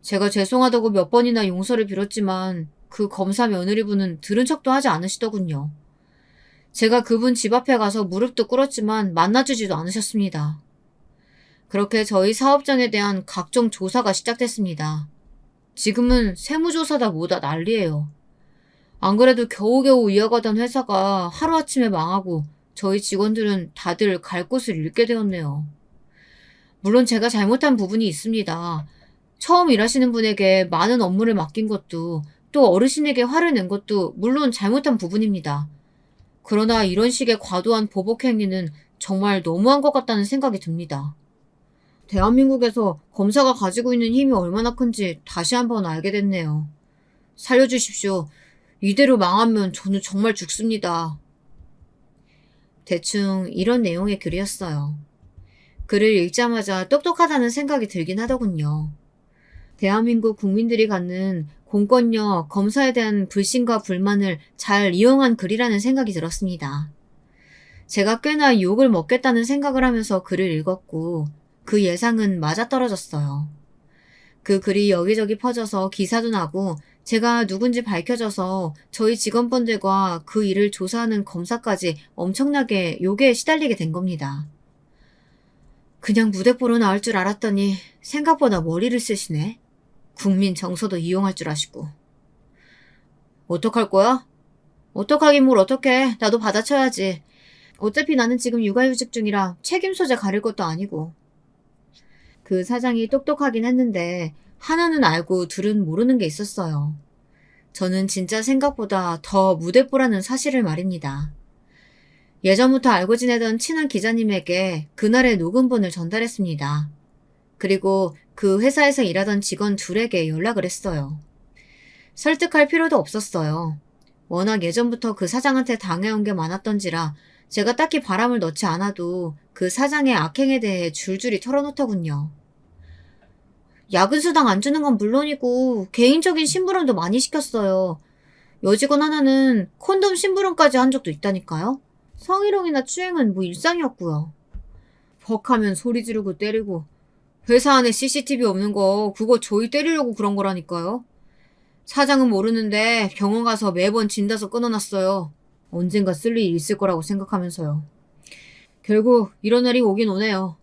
제가 죄송하다고 몇 번이나 용서를 빌었지만 그 검사 며느리분은 들은 척도 하지 않으시더군요. 제가 그분 집 앞에 가서 무릎도 꿇었지만 만나주지도 않으셨습니다. 그렇게 저희 사업장에 대한 각종 조사가 시작됐습니다. 지금은 세무조사다 뭐다 난리예요. 안 그래도 겨우겨우 이어가던 회사가 하루아침에 망하고 저희 직원들은 다들 갈 곳을 잃게 되었네요. 물론 제가 잘못한 부분이 있습니다. 처음 일하시는 분에게 많은 업무를 맡긴 것도 또 어르신에게 화를 낸 것도 물론 잘못한 부분입니다. 그러나 이런 식의 과도한 보복 행위는 정말 너무한 것 같다는 생각이 듭니다. 대한민국에서 검사가 가지고 있는 힘이 얼마나 큰지 다시 한번 알게 됐네요. 살려주십시오. 이대로 망하면 저는 정말 죽습니다. 대충 이런 내용의 글이었어요. 글을 읽자마자 똑똑하다는 생각이 들긴 하더군요. 대한민국 국민들이 갖는 공권력, 검사에 대한 불신과 불만을 잘 이용한 글이라는 생각이 들었습니다. 제가 꽤나 욕을 먹겠다는 생각을 하면서 글을 읽었고 그 예상은 맞아떨어졌어요. 그 글이 여기저기 퍼져서 기사도 나고 제가 누군지 밝혀져서 저희 직원분들과 그 일을 조사하는 검사까지 엄청나게 욕에 시달리게 된 겁니다. 그냥 무대뽀로 나올 줄 알았더니 생각보다 머리를 쓰시네. 국민 정서도 이용할 줄 아시고. 어떡할 거야? 어떡하긴 뭘 어떡해. 나도 받아쳐야지. 어차피 나는 지금 육아휴직 중이라 책임 소재 가릴 것도 아니고. 그 사장이 똑똑하긴 했는데 하나는 알고 둘은 모르는 게 있었어요. 저는 진짜 생각보다 더 무대뽀라는 사실을 말입니다. 예전부터 알고 지내던 친한 기자님에게 그날의 녹음본을 전달했습니다. 그리고 그 회사에서 일하던 직원 둘에게 연락을 했어요. 설득할 필요도 없었어요. 워낙 예전부터 그 사장한테 당해온 게 많았던지라 제가 딱히 바람을 넣지 않아도 그 사장의 악행에 대해 줄줄이 털어놓더군요. 야근 수당 안 주는 건 물론이고 개인적인 심부름도 많이 시켰어요. 여직원 하나는 콘돔 심부름까지 한 적도 있다니까요. 성희롱이나 추행은 뭐 일상이었고요. 벅하면 소리 지르고 때리고 회사 안에 CCTV 없는 거 그거 저희 때리려고 그런 거라니까요. 사장은 모르는데 병원 가서 매번 진단서 끊어놨어요. 언젠가 쓸 일이 있을 거라고 생각하면서요. 결국 이런 날이 오긴 오네요.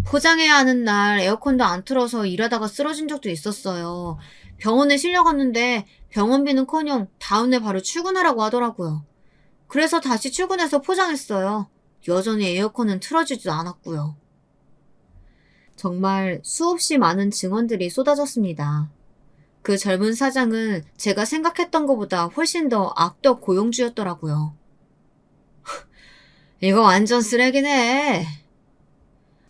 포장해야 하는 날 에어컨도 안 틀어서 일하다가 쓰러진 적도 있었어요. 병원에 실려갔는데 병원비는커녕 다음날 바로 출근하라고 하더라고요. 그래서 다시 출근해서 포장했어요. 여전히 에어컨은 틀어지지도 않았고요. 정말 수없이 많은 증언들이 쏟아졌습니다. 그 젊은 사장은 제가 생각했던 것보다 훨씬 더 악덕 고용주였더라고요. 이거 완전 쓰레기네.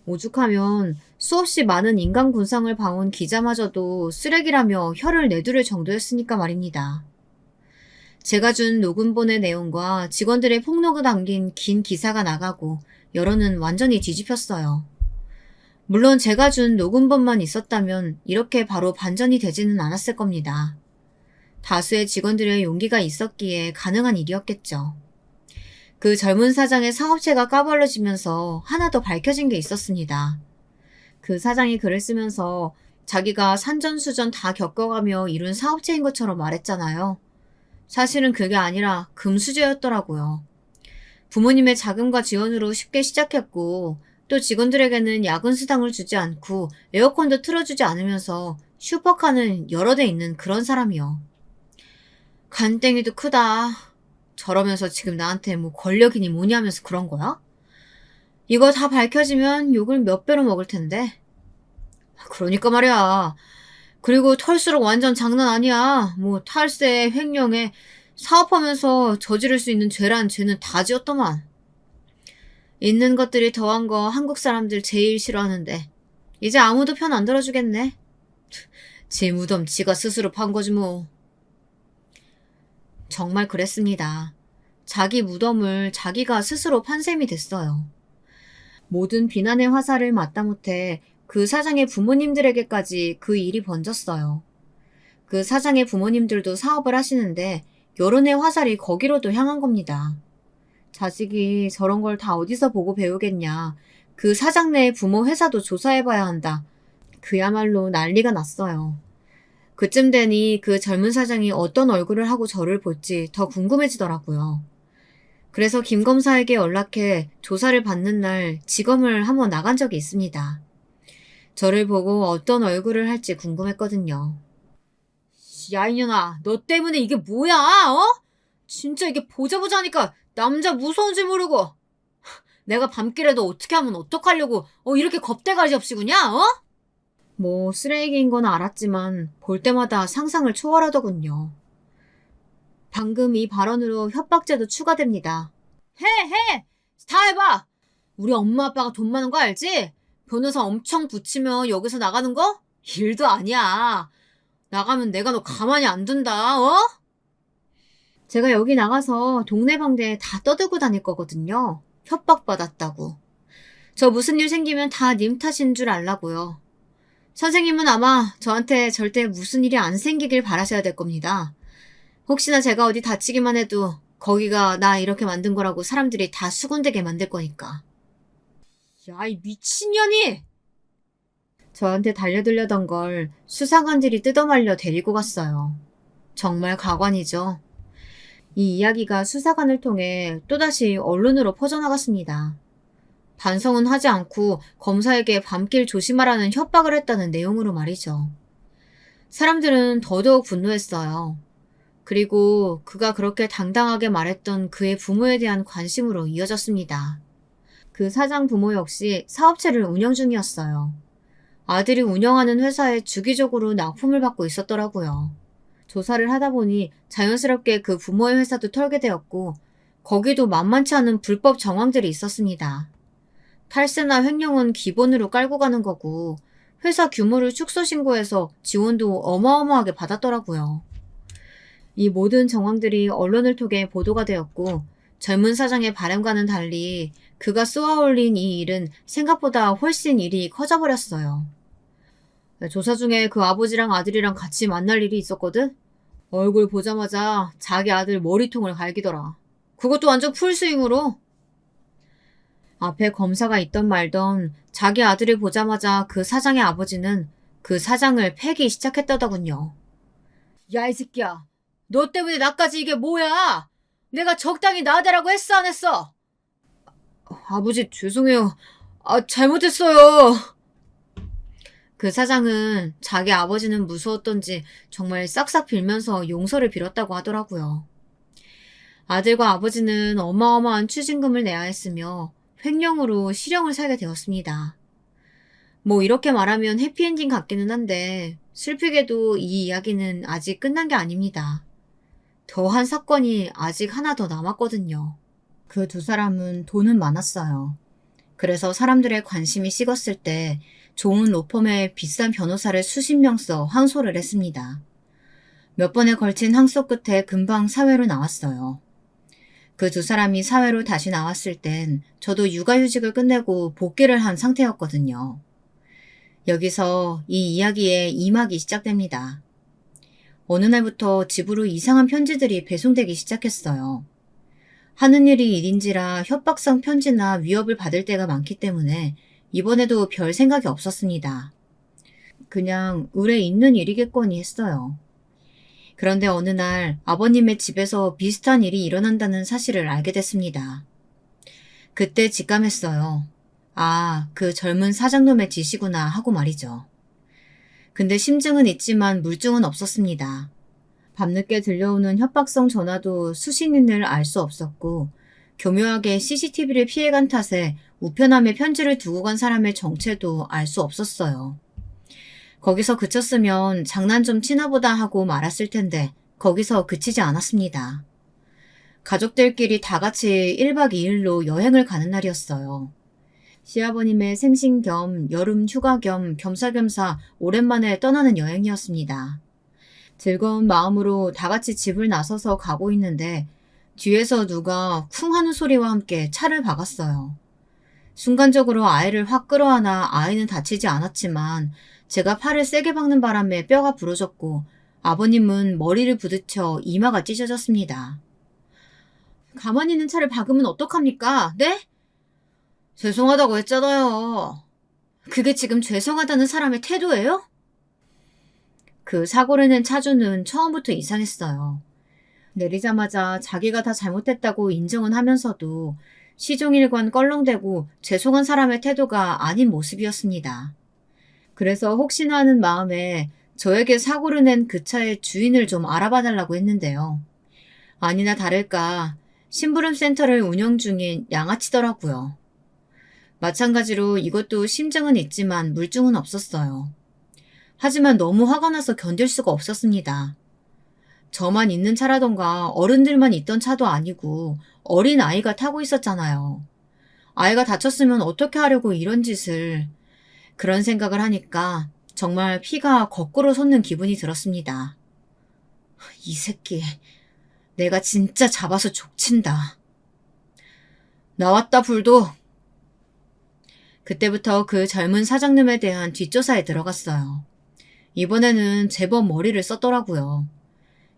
오죽하면 수없이 많은 인간 군상을 봐온 기자마저도 쓰레기라며 혀를 내두를 정도였으니까 말입니다. 제가 준 녹음본의 내용과 직원들의 폭로가 담긴 긴 기사가 나가고 여론은 완전히 뒤집혔어요. 물론 제가 준 녹음본만 있었다면 이렇게 바로 반전이 되지는 않았을 겁니다. 다수의 직원들의 용기가 있었기에 가능한 일이었겠죠. 그 젊은 사장의 사업체가 까발려지면서 하나 더 밝혀진 게 있었습니다. 그 사장이 글을 쓰면서 자기가 산전수전 다 겪어가며 이룬 사업체인 것처럼 말했잖아요. 사실은 그게 아니라 금수저였더라고요. 부모님의 자금과 지원으로 쉽게 시작했고 또 직원들에게는 야근 수당을 주지 않고 에어컨도 틀어주지 않으면서 슈퍼카는 여러 대 있는 그런 사람이요. 간땡이도 크다. 저러면서 지금 나한테 뭐 권력이니 뭐니 하면서 그런 거야? 이거 다 밝혀지면 욕을 몇 배로 먹을 텐데. 그러니까 말이야. 그리고 털수록 완전 장난 아니야. 뭐 탈세, 횡령에 사업하면서 저지를 수 있는 죄란 죄는 다 지었더만. 있는 것들이 더한 거 한국 사람들 제일 싫어하는데 이제 아무도 편 안 들어주겠네. 지 무덤 지가 스스로 판 거지 뭐. 정말 그랬습니다. 자기 무덤을 자기가 스스로 판 셈이 됐어요. 모든 비난의 화살을 마다못해 그 사장의 부모님들에게까지 그 일이 번졌어요. 그 사장의 부모님들도 사업을 하시는데 여론의 화살이 거기로도 향한 겁니다. 자식이 저런 걸 다 어디서 보고 배우겠냐. 그 사장 네 부모 회사도 조사해봐야 한다. 그야말로 난리가 났어요. 그쯤 되니 그 젊은 사장이 어떤 얼굴을 하고 저를 볼지 더 궁금해지더라고요. 그래서 김 검사에게 연락해 조사를 받는 날 지검을 한번 나간 적이 있습니다. 저를 보고 어떤 얼굴을 할지 궁금했거든요. 야, 이년아, 너 때문에 이게 뭐야, 어? 진짜 이게 보자 하니까 남자 무서운 줄 모르고. 내가 밤길에도 어떻게 하면 어떡하려고, 이렇게 겁대가리 없이구냐, 어? 뭐, 쓰레기인 건 알았지만, 볼 때마다 상상을 초월하더군요. 방금 이 발언으로 협박죄도 추가됩니다. 해! 다 해봐! 우리 엄마 아빠가 돈 많은 거 알지? 변호사 엄청 붙이면 여기서 나가는 거? 일도 아니야. 나가면 내가 너 가만히 안 둔다, 어? 제가 여기 나가서 동네방네 다 떠들고 다닐 거거든요. 협박받았다고. 저 무슨 일 생기면 다 님 탓인 줄 알라고요. 선생님은 아마 저한테 절대 무슨 일이 안 생기길 바라셔야 될 겁니다. 혹시나 제가 어디 다치기만 해도 거기가 나 이렇게 만든 거라고 사람들이 다 수군대게 만들 거니까. 야, 이 미친년이! 저한테 달려들려던 걸 수사관들이 뜯어말려 데리고 갔어요. 정말 가관이죠. 이 이야기가 수사관을 통해 또다시 언론으로 퍼져나갔습니다. 반성은 하지 않고 검사에게 밤길 조심하라는 협박을 했다는 내용으로 말이죠. 사람들은 더더욱 분노했어요. 그리고 그가 그렇게 당당하게 말했던 그의 부모에 대한 관심으로 이어졌습니다. 그 사장 부모 역시 사업체를 운영 중이었어요. 아들이 운영하는 회사에 주기적으로 납품을 받고 있었더라고요. 조사를 하다 보니 자연스럽게 그 부모의 회사도 털게 되었고 거기도 만만치 않은 불법 정황들이 있었습니다. 탈세나 횡령은 기본으로 깔고 가는 거고 회사 규모를 축소 신고해서 지원도 어마어마하게 받았더라고요. 이 모든 정황들이 언론을 통해 보도가 되었고 젊은 사장의 바람과는 달리 그가 쏘아올린 이 일은 생각보다 훨씬 일이 커져버렸어요. 조사 중에 그 아버지랑 아들이랑 같이 만날 일이 있었거든? 얼굴 보자마자 자기 아들 머리통을 갈기더라. 그것도 완전 풀스윙으로. 앞에 검사가 있던 말던 자기 아들을 보자마자 그 사장의 아버지는 그 사장을 패기 시작했다더군요. 야, 이 새끼야. 너 때문에 나까지 이게 뭐야? 내가 적당히 나대라고 했어, 안 했어? 아버지, 죄송해요. 잘못했어요. 그 사장은 자기 아버지는 무서웠던지 정말 싹싹 빌면서 용서를 빌었다고 하더라고요. 아들과 아버지는 어마어마한 추징금을 내야 했으며 횡령으로 실형을 살게 되었습니다. 뭐 이렇게 말하면 해피엔딩 같기는 한데 슬프게도 이 이야기는 아직 끝난 게 아닙니다. 더한 사건이 아직 하나 더 남았거든요. 그 두 사람은 돈은 많았어요. 그래서 사람들의 관심이 식었을 때 좋은 로펌에 비싼 변호사를 수십 명 써 항소를 했습니다. 몇 번에 걸친 항소 끝에 금방 사회로 나왔어요. 그 두 사람이 사회로 다시 나왔을 땐 저도 육아휴직을 끝내고 복귀를 한 상태였거든요. 여기서 이 이야기의 2막이 시작됩니다. 어느 날부터 집으로 이상한 편지들이 배송되기 시작했어요. 하는 일이 일인지라 협박성 편지나 위협을 받을 때가 많기 때문에 이번에도 별 생각이 없었습니다. 그냥 의뢰 있는 일이겠거니 했어요. 그런데 어느 날 아버님의 집에서 비슷한 일이 일어난다는 사실을 알게 됐습니다. 그때 직감했어요. 아, 그 젊은 사장놈의 짓이구나 하고 말이죠. 근데 심증은 있지만 물증은 없었습니다. 밤늦게 들려오는 협박성 전화도 수신인을 알 수 없었고 교묘하게 CCTV를 피해간 탓에 우편함에 편지를 두고 간 사람의 정체도 알 수 없었어요. 거기서 그쳤으면 장난 좀 치나보다 하고 말았을 텐데 거기서 그치지 않았습니다. 가족들끼리 다 같이 1박 2일로 여행을 가는 날이었어요. 시아버님의 생신 겸 여름 휴가 겸 겸사겸사 오랜만에 떠나는 여행이었습니다. 즐거운 마음으로 다 같이 집을 나서서 가고 있는데 뒤에서 누가 쿵 하는 소리와 함께 차를 박았어요. 순간적으로 아이를 확 끌어안아 아이는 다치지 않았지만 제가 팔을 세게 박는 바람에 뼈가 부러졌고 아버님은 머리를 부딪혀 이마가 찢어졌습니다. 가만히 있는 차를 박으면 어떡합니까? 네? 죄송하다고 했잖아요. 그게 지금 죄송하다는 사람의 태도예요? 그 사고를 낸 차주는 처음부터 이상했어요. 내리자마자 자기가 다 잘못했다고 인정은 하면서도 시종일관 껄렁대고 죄송한 사람의 태도가 아닌 모습이었습니다. 그래서 혹시나 하는 마음에 저에게 사고를 낸 그 차의 주인을 좀 알아봐 달라고 했는데요. 아니나 다를까 심부름 센터를 운영 중인 양아치더라고요. 마찬가지로 이것도 심증은 있지만 물증은 없었어요. 하지만 너무 화가 나서 견딜 수가 없었습니다. 저만 있는 차라던가 어른들만 있던 차도 아니고 어린 아이가 타고 있었잖아요. 아이가 다쳤으면 어떻게 하려고 이런 짓을. 그런 생각을 하니까 정말 피가 거꾸로 솟는 기분이 들었습니다. 이 새끼, 내가 진짜 잡아서 족친다. 나왔다 불도. 그때부터 그 젊은 사장님에 대한 뒷조사에 들어갔어요. 이번에는 제법 머리를 썼더라고요.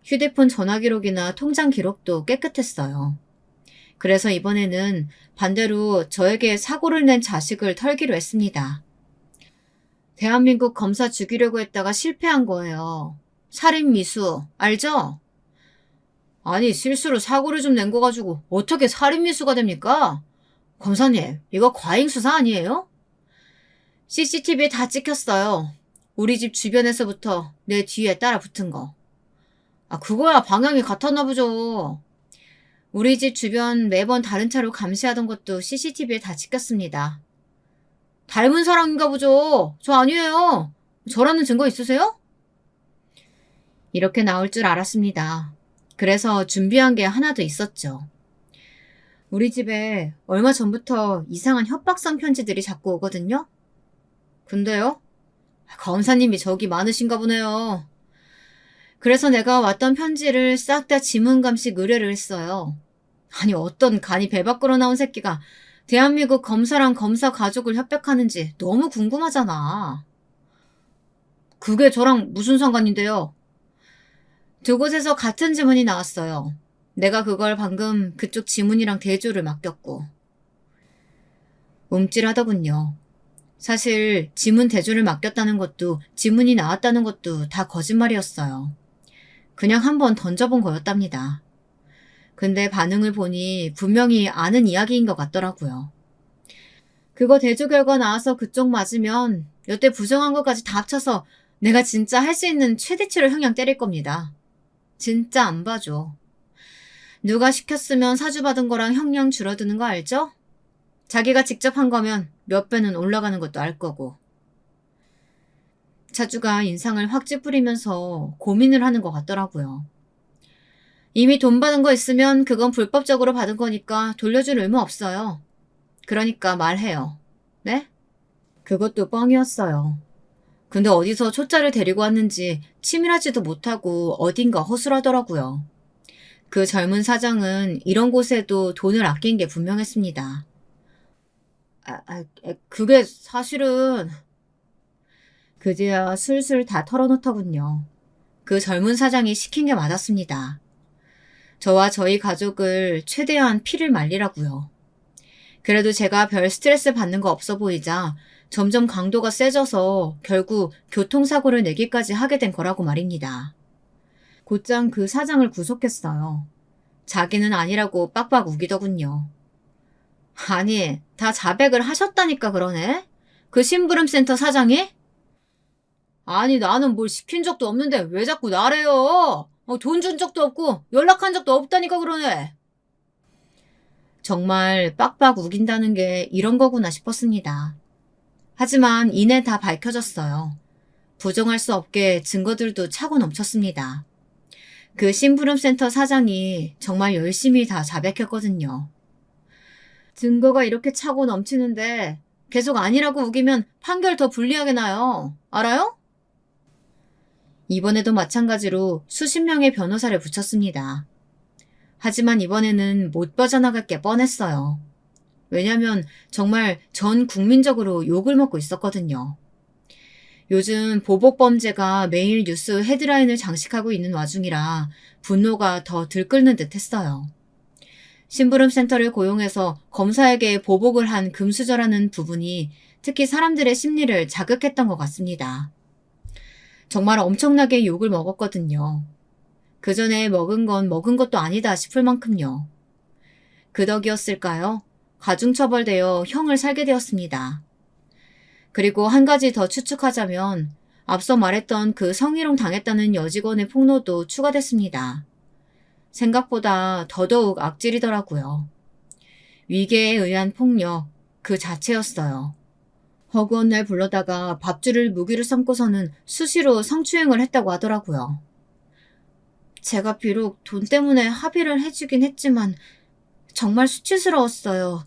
휴대폰 전화 기록이나 통장 기록도 깨끗했어요. 그래서 이번에는 반대로 저에게 사고를 낸 자식을 털기로 했습니다. 대한민국 검사 죽이려고 했다가 실패한 거예요. 살인 미수, 알죠? 아니, 실수로 사고를 좀 낸 거 가지고 어떻게 살인 미수가 됩니까? 검사님, 이거 과잉 수사 아니에요? CCTV에 다 찍혔어요. 우리 집 주변에서부터 내 뒤에 따라 붙은 거. 그거야 방향이 같았나 보죠. 우리 집 주변 매번 다른 차로 감시하던 것도 CCTV에 다 찍혔습니다. 닮은 사람인가 보죠. 저 아니에요. 저라는 증거 있으세요? 이렇게 나올 줄 알았습니다. 그래서 준비한 게 하나 더 있었죠. 우리 집에 얼마 전부터 이상한 협박성 편지들이 자꾸 오거든요. 근데요? 검사님이 적이 많으신가 보네요. 그래서 내가 왔던 편지를 싹 다 지문감식 의뢰를 했어요. 아니 어떤 간이 배 밖으로 나온 새끼가 대한민국 검사랑 검사 가족을 협박하는지 너무 궁금하잖아. 그게 저랑 무슨 상관인데요? 두 곳에서 같은 지문이 나왔어요. 내가 그걸 방금 그쪽 지문이랑 대조를 맡겼고. 움찔하더군요. 사실 지문 대조를 맡겼다는 것도 지문이 나왔다는 것도 다 거짓말이었어요. 그냥 한번 던져본 거였답니다. 근데 반응을 보니 분명히 아는 이야기인 것 같더라고요. 그거 대조 결과 나와서 그쪽 맞으면 여태 부정한 것까지 다 합쳐서 내가 진짜 할 수 있는 최대치로 형량 때릴 겁니다. 진짜 안 봐줘. 누가 시켰으면 사주받은 거랑 형량 줄어드는 거 알죠? 자기가 직접 한 거면 몇 배는 올라가는 것도 알 거고. 차주가 인상을 확 찌푸리면서 고민을 하는 것 같더라고요. 이미 돈 받은 거 있으면 그건 불법적으로 받은 거니까 돌려줄 의무 없어요. 그러니까 말해요. 네? 그것도 뻥이었어요. 근데 어디서 초짜를 데리고 왔는지 치밀하지도 못하고 어딘가 허술하더라고요. 그 젊은 사장은 이런 곳에도 돈을 아낀 게 분명했습니다. 그게 사실은... 그제야 술술 다 털어놓더군요. 그 젊은 사장이 시킨 게 맞았습니다. 저와 저희 가족을 최대한 피를 말리라고요. 그래도 제가 별 스트레스 받는 거 없어 보이자 점점 강도가 세져서 결국 교통사고를 내기까지 하게 된 거라고 말입니다. 곧장 그 사장을 구속했어요. 자기는 아니라고 빡빡 우기더군요. 아니, 다 자백을 하셨다니까 그러네? 그 심부름센터 사장이? 아니, 나는 뭘 시킨 적도 없는데 왜 자꾸 나래요? 돈 준 적도 없고 연락한 적도 없다니까 그러네. 정말 빡빡 우긴다는 게 이런 거구나 싶었습니다. 하지만 이내 다 밝혀졌어요. 부정할 수 없게 증거들도 차고 넘쳤습니다. 그 심부름센터 사장이 정말 열심히 다 자백했거든요. 증거가 이렇게 차고 넘치는데 계속 아니라고 우기면 판결 더 불리하게 나요. 알아요? 이번에도 마찬가지로 수십 명의 변호사를 붙였습니다. 하지만 이번에는 못 빠져나갈 게 뻔했어요. 왜냐면 정말 전 국민적으로 욕을 먹고 있었거든요. 요즘 보복범죄가 매일 뉴스 헤드라인을 장식하고 있는 와중이라 분노가 더 들끓는 듯 했어요. 심부름센터를 고용해서 검사에게 보복을 한 금수저라는 부분이 특히 사람들의 심리를 자극했던 것 같습니다. 정말 엄청나게 욕을 먹었거든요. 그 전에 먹은 건 먹은 것도 아니다 싶을 만큼요. 그 덕이었을까요? 가중처벌되어 형을 살게 되었습니다. 그리고 한 가지 더 추측하자면 앞서 말했던 그 성희롱 당했다는 여직원의 폭로도 추가됐습니다. 생각보다 더더욱 악질이더라고요. 위계에 의한 폭력 그 자체였어요. 허구한 날 불러다가 밥줄을 무기로 삼고서는 수시로 성추행을 했다고 하더라고요. 제가 비록 돈 때문에 합의를 해주긴 했지만 정말 수치스러웠어요.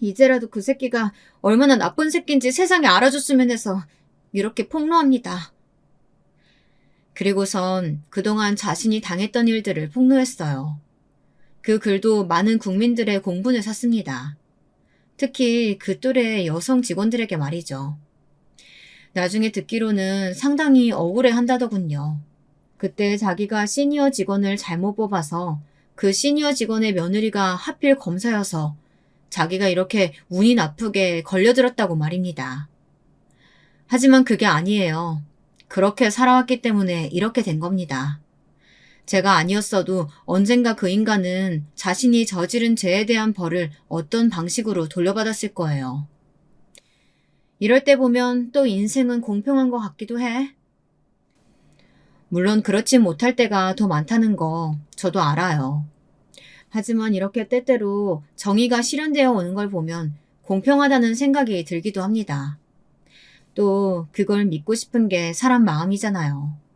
이제라도 그 새끼가 얼마나 나쁜 새끼인지 세상에 알아줬으면 해서 이렇게 폭로합니다. 그리고선 그동안 자신이 당했던 일들을 폭로했어요. 그 글도 많은 국민들의 공분을 샀습니다. 특히 그 또래의 여성 직원들에게 말이죠. 나중에 듣기로는 상당히 억울해 한다더군요. 그때 자기가 시니어 직원을 잘못 뽑아서 그 시니어 직원의 며느리가 하필 검사여서 자기가 이렇게 운이 나쁘게 걸려들었다고 말입니다. 하지만 그게 아니에요. 그렇게 살아왔기 때문에 이렇게 된 겁니다. 제가 아니었어도 언젠가 그 인간은 자신이 저지른 죄에 대한 벌을 어떤 방식으로 돌려받았을 거예요. 이럴 때 보면 또 인생은 공평한 것 같기도 해. 물론 그렇지 못할 때가 더 많다는 거 저도 알아요. 하지만 이렇게 때때로 정의가 실현되어 오는 걸 보면 공평하다는 생각이 들기도 합니다. 또 그걸 믿고 싶은 게 사람 마음이잖아요.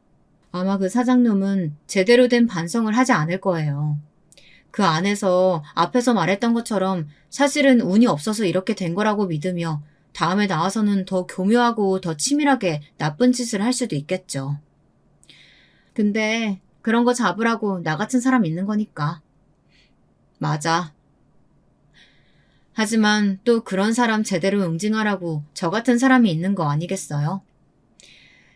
아마 그 사장놈은 제대로 된 반성을 하지 않을 거예요. 그 안에서 앞에서 말했던 것처럼 사실은 운이 없어서 이렇게 된 거라고 믿으며 다음에 나와서는 더 교묘하고 더 치밀하게 나쁜 짓을 할 수도 있겠죠. 근데 그런 거 잡으라고 나 같은 사람 있는 거니까. 맞아. 하지만 또 그런 사람 제대로 응징하라고 저 같은 사람이 있는 거 아니겠어요?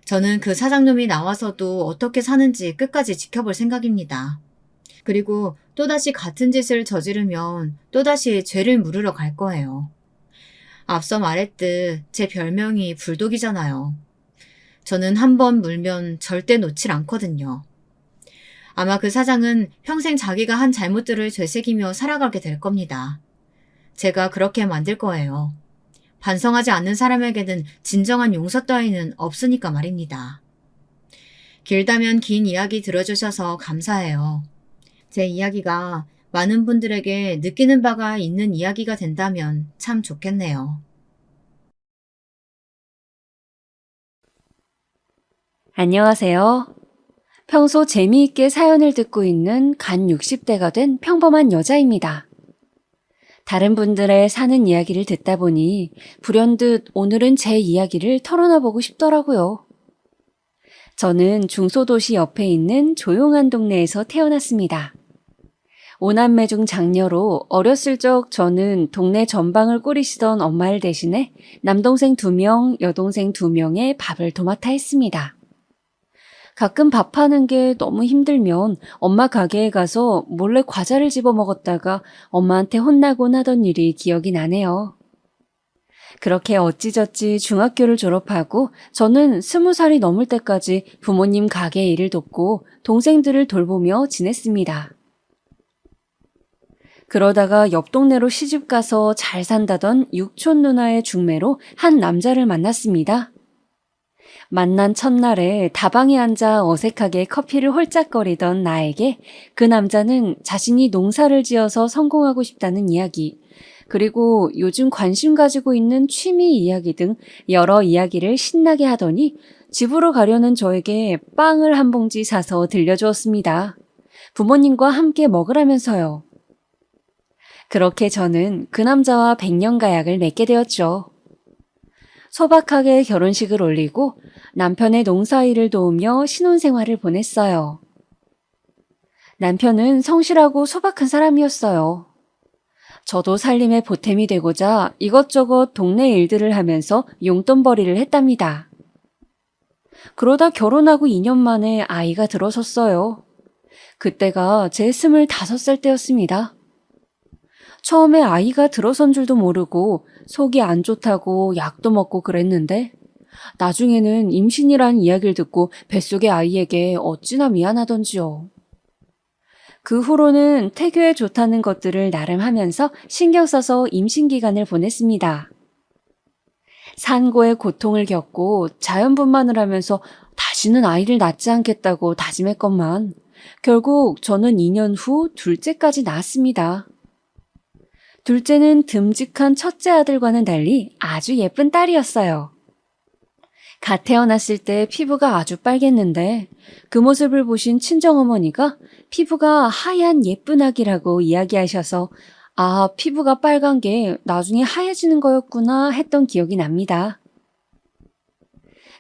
저는 그 사장님이 나와서도 어떻게 사는지 끝까지 지켜볼 생각입니다. 그리고 또다시 같은 짓을 저지르면 또다시 죄를 물으러 갈 거예요. 앞서 말했듯 제 별명이 불독이잖아요. 저는 한 번 물면 절대 놓질 않거든요. 아마 그 사장은 평생 자기가 한 잘못들을 되새기며 살아가게 될 겁니다. 제가 그렇게 만들 거예요. 반성하지 않는 사람에게는 진정한 용서 따위는 없으니까 말입니다. 길다면 긴 이야기 들어주셔서 감사해요. 제 이야기가 많은 분들에게 느끼는 바가 있는 이야기가 된다면 참 좋겠네요. 안녕하세요. 평소 재미있게 사연을 듣고 있는 간 60대가 된 평범한 여자입니다. 다른 분들의 사는 이야기를 듣다 보니 불현듯 오늘은 제 이야기를 털어놔보고 싶더라고요. 저는 중소도시 옆에 있는 조용한 동네에서 태어났습니다. 5남매 중 장녀로 어렸을 적 저는 동네 전방을 꾸리시던 엄마를 대신해 남동생 2명, 여동생 2명의 밥을 도맡아 했습니다. 가끔 밥하는 게 너무 힘들면 엄마 가게에 가서 몰래 과자를 집어 먹었다가 엄마한테 혼나곤 하던 일이 기억이 나네요. 그렇게 어찌저찌 중학교를 졸업하고 저는 20살이 넘을 때까지 부모님 가게 일을 돕고 동생들을 돌보며 지냈습니다. 그러다가 옆 동네로 시집가서 잘 산다던 육촌 누나의 중매로 한 남자를 만났습니다. 만난 첫날에 다방에 앉아 어색하게 커피를 홀짝거리던 나에게 그 남자는 자신이 농사를 지어서 성공하고 싶다는 이야기, 그리고 요즘 관심 가지고 있는 취미 이야기 등 여러 이야기를 신나게 하더니 집으로 가려는 저에게 빵을 한 봉지 사서 들려주었습니다. 부모님과 함께 먹으라면서요. 그렇게 저는 그 남자와 백년가약을 맺게 되었죠. 소박하게 결혼식을 올리고 남편의 농사일을 도우며 신혼생활을 보냈어요. 남편은 성실하고 소박한 사람이었어요. 저도 살림에 보탬이 되고자 이것저것 동네 일들을 하면서 용돈벌이를 했답니다. 그러다 결혼하고 2년 만에 아이가 들어섰어요. 그때가 제 25살 때였습니다. 처음에 아이가 들어선 줄도 모르고 속이 안 좋다고 약도 먹고 그랬는데 나중에는 임신이란 이야기를 듣고 뱃속의 아이에게 어찌나 미안하던지요. 그 후로는 태교에 좋다는 것들을 나름 하면서 신경 써서 임신 기간을 보냈습니다. 산고의 고통을 겪고 자연분만을 하면서 다시는 아이를 낳지 않겠다고 다짐했건만 결국 저는 2년 후 둘째까지 낳았습니다. 둘째는 듬직한 첫째 아들과는 달리 아주 예쁜 딸이었어요. 갓 태어났을 때 피부가 아주 빨갰는데 그 모습을 보신 친정어머니가 피부가 하얀 예쁜 아기라고 이야기하셔서 아, 피부가 빨간 게 나중에 하얘지는 거였구나 했던 기억이 납니다.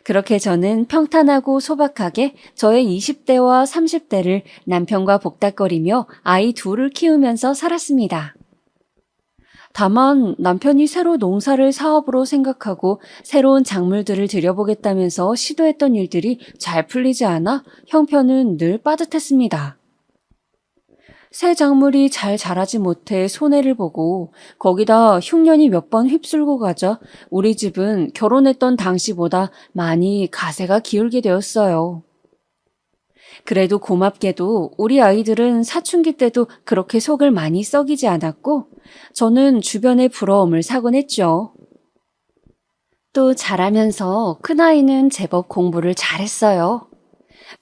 그렇게 저는 평탄하고 소박하게 저의 20대와 30대를 남편과 복닥거리며 아이 둘을 키우면서 살았습니다. 다만 남편이 새로 농사를 사업으로 생각하고 새로운 작물들을 들여보겠다면서 시도했던 일들이 잘 풀리지 않아 형편은 늘 빠듯했습니다. 새 작물이 잘 자라지 못해 손해를 보고 거기다 흉년이 몇 번 휩쓸고 가자 우리 집은 결혼했던 당시보다 많이 가세가 기울게 되었어요. 그래도 고맙게도 우리 아이들은 사춘기 때도 그렇게 속을 많이 썩이지 않았고 저는 주변의 부러움을 사곤 했죠. 또 자라면서 큰아이는 제법 공부를 잘했어요.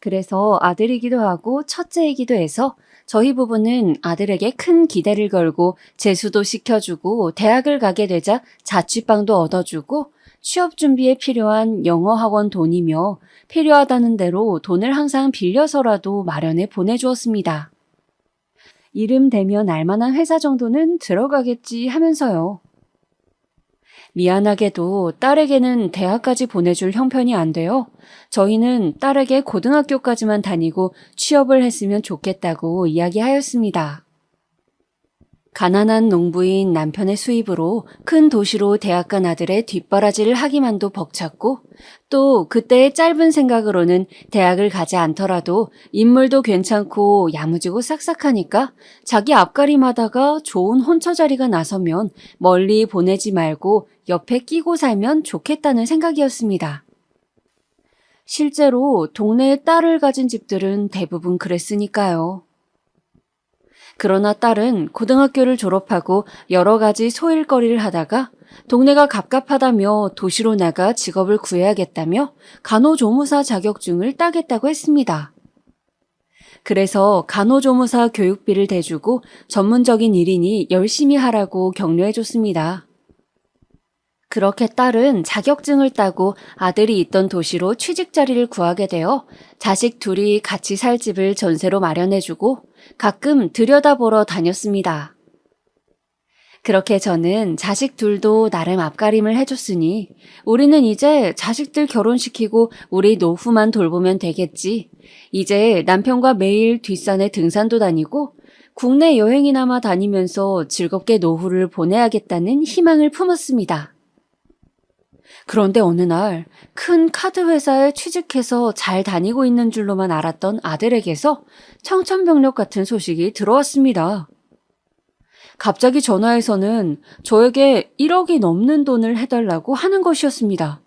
그래서 아들이기도 하고 첫째이기도 해서 저희 부부는 아들에게 큰 기대를 걸고 재수도 시켜주고 대학을 가게 되자 자취방도 얻어주고 취업 준비에 필요한 영어 학원 돈이며 필요하다는 대로 돈을 항상 빌려서라도 마련해 보내주었습니다. 이름 대면 알만한 회사 정도는 들어가겠지 하면서요. 미안하게도 딸에게는 대학까지 보내줄 형편이 안 돼요. 저희는 딸에게 고등학교까지만 다니고 취업을 했으면 좋겠다고 이야기하였습니다. 가난한 농부인 남편의 수입으로 큰 도시로 대학 간 아들의 뒷바라지를 하기만도 벅찼고 또 그때의 짧은 생각으로는 대학을 가지 않더라도 인물도 괜찮고 야무지고 싹싹하니까 자기 앞가림하다가 좋은 혼처 자리가 나서면 멀리 보내지 말고 옆에 끼고 살면 좋겠다는 생각이었습니다. 실제로 동네에 딸을 가진 집들은 대부분 그랬으니까요. 그러나 딸은 고등학교를 졸업하고 여러 가지 소일거리를 하다가 동네가 갑갑하다며 도시로 나가 직업을 구해야겠다며 간호조무사 자격증을 따겠다고 했습니다. 그래서 간호조무사 교육비를 대주고 전문적인 일이니 열심히 하라고 격려해줬습니다. 그렇게 딸은 자격증을 따고 아들이 있던 도시로 취직 자리를 구하게 되어 자식 둘이 같이 살 집을 전세로 마련해주고 가끔 들여다보러 다녔습니다. 그렇게 저는 자식 둘도 나름 앞가림을 해줬으니 우리는 이제 자식들 결혼시키고 우리 노후만 돌보면 되겠지. 이제 남편과 매일 뒷산에 등산도 다니고 국내 여행이나마 다니면서 즐겁게 노후를 보내야겠다는 희망을 품었습니다. 그런데 어느 날 큰 카드 회사에 취직해서 잘 다니고 있는 줄로만 알았던 아들에게서 청천벽력 같은 소식이 들어왔습니다. 갑자기 전화해서는 저에게 1억이 넘는 돈을 해달라고 하는 것이었습니다.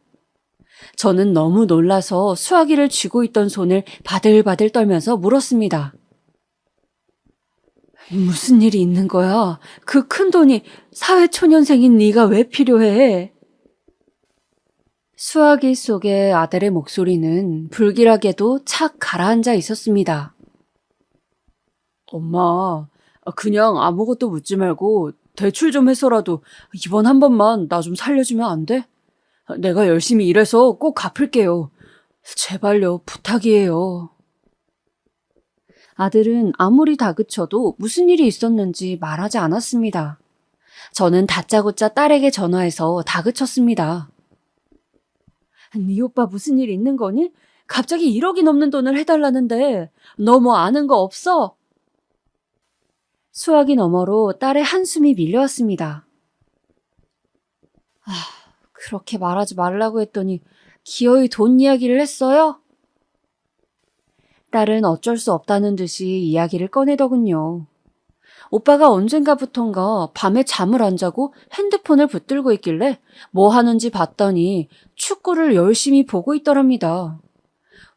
저는 너무 놀라서 수화기를 쥐고 있던 손을 바들바들 떨면서 물었습니다. 무슨 일이 있는 거야? 그 큰 돈이 사회초년생인 네가 왜 필요해? 수화기 속의 아들의 목소리는 불길하게도 착 가라앉아 있었습니다. 엄마, 그냥 아무것도 묻지 말고 대출 좀 해서라도 이번 한 번만 나 좀 살려주면 안 돼? 내가 열심히 일해서 꼭 갚을게요. 제발요, 부탁이에요. 아들은 아무리 다그쳐도 무슨 일이 있었는지 말하지 않았습니다. 저는 다짜고짜 딸에게 전화해서 다그쳤습니다. 네 오빠 무슨 일 있는 거니? 갑자기 1억이 넘는 돈을 해달라는데 너 뭐 아는 거 없어? 수화기 너머로 딸의 한숨이 밀려왔습니다. 그렇게 말하지 말라고 했더니 기어이 돈 이야기를 했어요? 딸은 어쩔 수 없다는 듯이 이야기를 꺼내더군요. 오빠가 언젠가부턴가 밤에 잠을 안 자고 핸드폰을 붙들고 있길래 뭐 하는지 봤더니 축구를 열심히 보고 있더랍니다.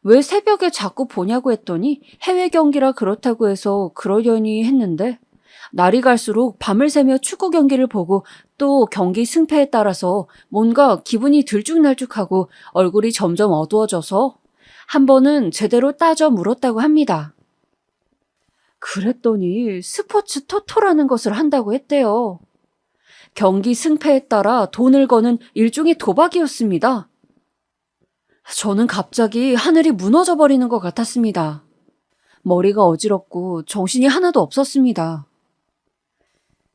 왜 새벽에 자꾸 보냐고 했더니 해외 경기라 그렇다고 해서 그러려니 했는데 날이 갈수록 밤을 새며 축구 경기를 보고 또 경기 승패에 따라서 뭔가 기분이 들쭉날쭉하고 얼굴이 점점 어두워져서 한 번은 제대로 따져 물었다고 합니다. 그랬더니 스포츠 토토라는 것을 한다고 했대요. 경기 승패에 따라 돈을 거는 일종의 도박이었습니다. 저는 갑자기 하늘이 무너져 버리는 것 같았습니다. 머리가 어지럽고 정신이 하나도 없었습니다.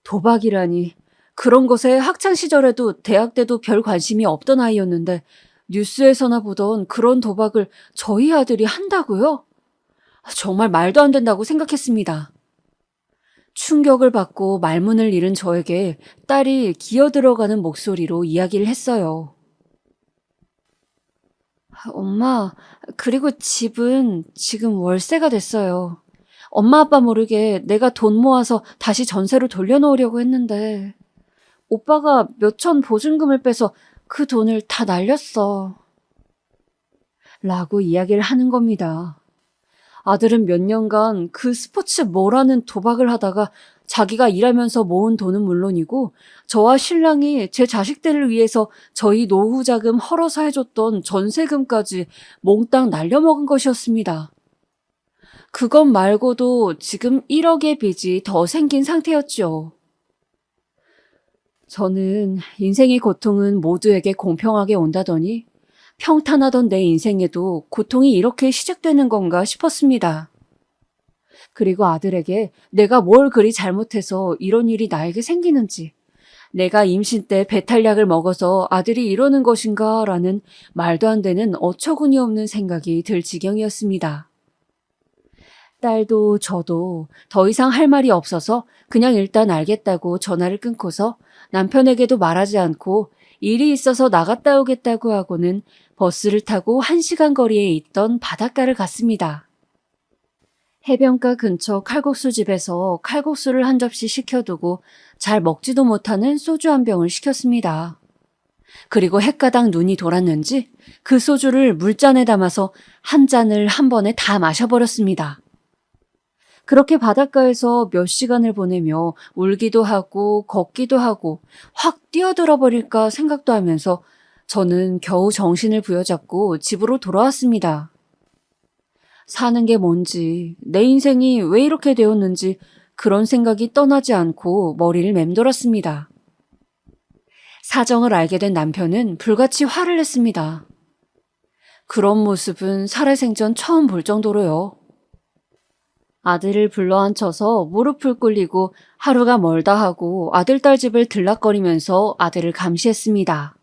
도박이라니, 그런 것에 학창시절에도 대학 때도 별 관심이 없던 아이였는데 뉴스에서나 보던 그런 도박을 저희 아들이 한다고요? 정말 말도 안 된다고 생각했습니다. 충격을 받고 말문을 잃은 저에게 딸이 기어들어가는 목소리로 이야기를 했어요. 엄마, 그리고 집은 지금 월세가 됐어요. 엄마 아빠 모르게 내가 돈 모아서 다시 전세로 돌려놓으려고 했는데 오빠가 몇천 보증금을 빼서 그 돈을 다 날렸어. 라고 이야기를 하는 겁니다. 아들은 몇 년간 그 스포츠 뭐라는 도박을 하다가 자기가 일하면서 모은 돈은 물론이고 저와 신랑이 제 자식들을 위해서 저희 노후 자금 헐어서 해줬던 전세금까지 몽땅 날려먹은 것이었습니다. 그것 말고도 지금 1억의 빚이 더 생긴 상태였죠. 저는 인생의 고통은 모두에게 공평하게 온다더니 평탄하던 내 인생에도 고통이 이렇게 시작되는 건가 싶었습니다. 그리고 아들에게 내가 뭘 그리 잘못해서 이런 일이 나에게 생기는지, 내가 임신 때 배탈약을 먹어서 아들이 이러는 것인가 라는 말도 안 되는 어처구니 없는 생각이 들 지경이었습니다. 딸도 저도 더 이상 할 말이 없어서 그냥 일단 알겠다고 전화를 끊고서 남편에게도 말하지 않고 일이 있어서 나갔다 오겠다고 하고는 버스를 타고 1시간 거리에 있던 바닷가를 갔습니다. 해변가 근처 칼국수 집에서 칼국수를 한 접시 시켜두고 잘 먹지도 못하는 소주 한 병을 시켰습니다. 그리고 헷가닥 눈이 돌았는지 그 소주를 물잔에 담아서 한 잔을 한 번에 다 마셔버렸습니다. 그렇게 바닷가에서 몇 시간을 보내며 울기도 하고 걷기도 하고 확 뛰어들어 버릴까 생각도 하면서 저는 겨우 정신을 부여잡고 집으로 돌아왔습니다. 사는 게 뭔지, 내 인생이 왜 이렇게 되었는지 그런 생각이 떠나지 않고 머리를 맴돌았습니다. 사정을 알게 된 남편은 불같이 화를 냈습니다. 그런 모습은 살아생전 처음 볼 정도로요. 아들을 불러앉혀서 무릎을 꿇리고 하루가 멀다 하고 아들 딸 집을 들락거리면서 아들을 감시했습니다.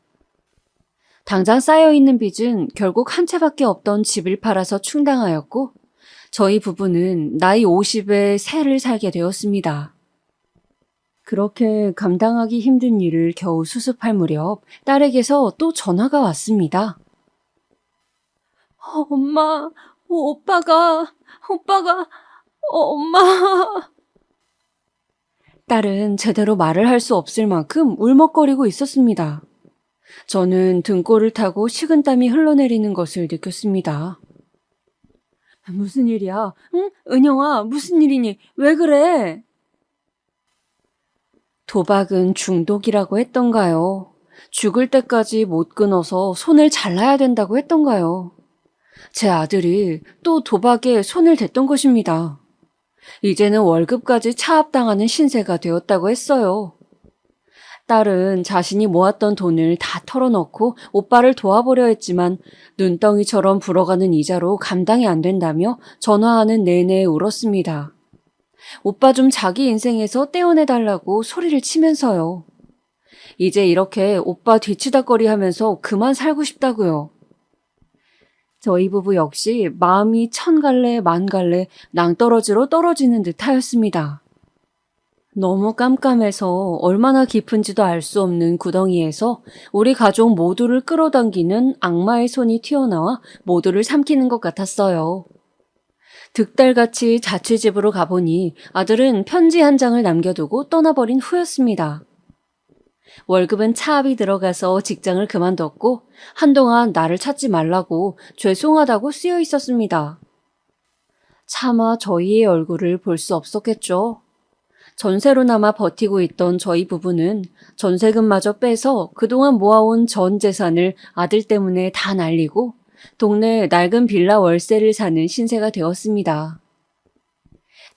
당장 쌓여있는 빚은 결국 한 채밖에 없던 집을 팔아서 충당하였고 저희 부부는 나이 50에 새를 살게 되었습니다. 그렇게 감당하기 힘든 일을 겨우 수습할 무렵 딸에게서 또 전화가 왔습니다. 엄마, 오빠가, 엄마. 딸은 제대로 말을 할 수 없을 만큼 울먹거리고 있었습니다. 저는 등골을 타고 식은땀이 흘러내리는 것을 느꼈습니다. 무슨 일이야? 응? 은영아, 무슨 일이니? 왜 그래? 도박은 중독이라고 했던가요? 죽을 때까지 못 끊어서 손을 잘라야 된다고 했던가요? 제 아들이 또 도박에 손을 댔던 것입니다. 이제는 월급까지 차압당하는 신세가 되었다고 했어요. 딸은 자신이 모았던 돈을 다 털어넣고 오빠를 도와보려 했지만 눈덩이처럼 불어가는 이자로 감당이 안 된다며 전화하는 내내 울었습니다. 오빠 좀 자기 인생에서 떼어내달라고 소리를 치면서요. 이제 이렇게 오빠 뒤치다꺼리 하면서 그만 살고 싶다고요. 저희 부부 역시 마음이 천갈래 만갈래 낭떠러지로 떨어지는 듯 하였습니다. 너무 깜깜해서 얼마나 깊은지도 알 수 없는 구덩이에서 우리 가족 모두를 끌어당기는 악마의 손이 튀어나와 모두를 삼키는 것 같았어요. 득달같이 자취집으로 가보니 아들은 편지 한 장을 남겨두고 떠나버린 후였습니다. 월급은 차압이 들어가서 직장을 그만뒀고 한동안 나를 찾지 말라고 죄송하다고 쓰여 있었습니다. 차마 저희의 얼굴을 볼 수 없었겠죠. 전세로나마 버티고 있던 저희 부부는 전세금마저 빼서 그동안 모아온 전 재산을 아들 때문에 다 날리고 동네 낡은 빌라 월세를 사는 신세가 되었습니다.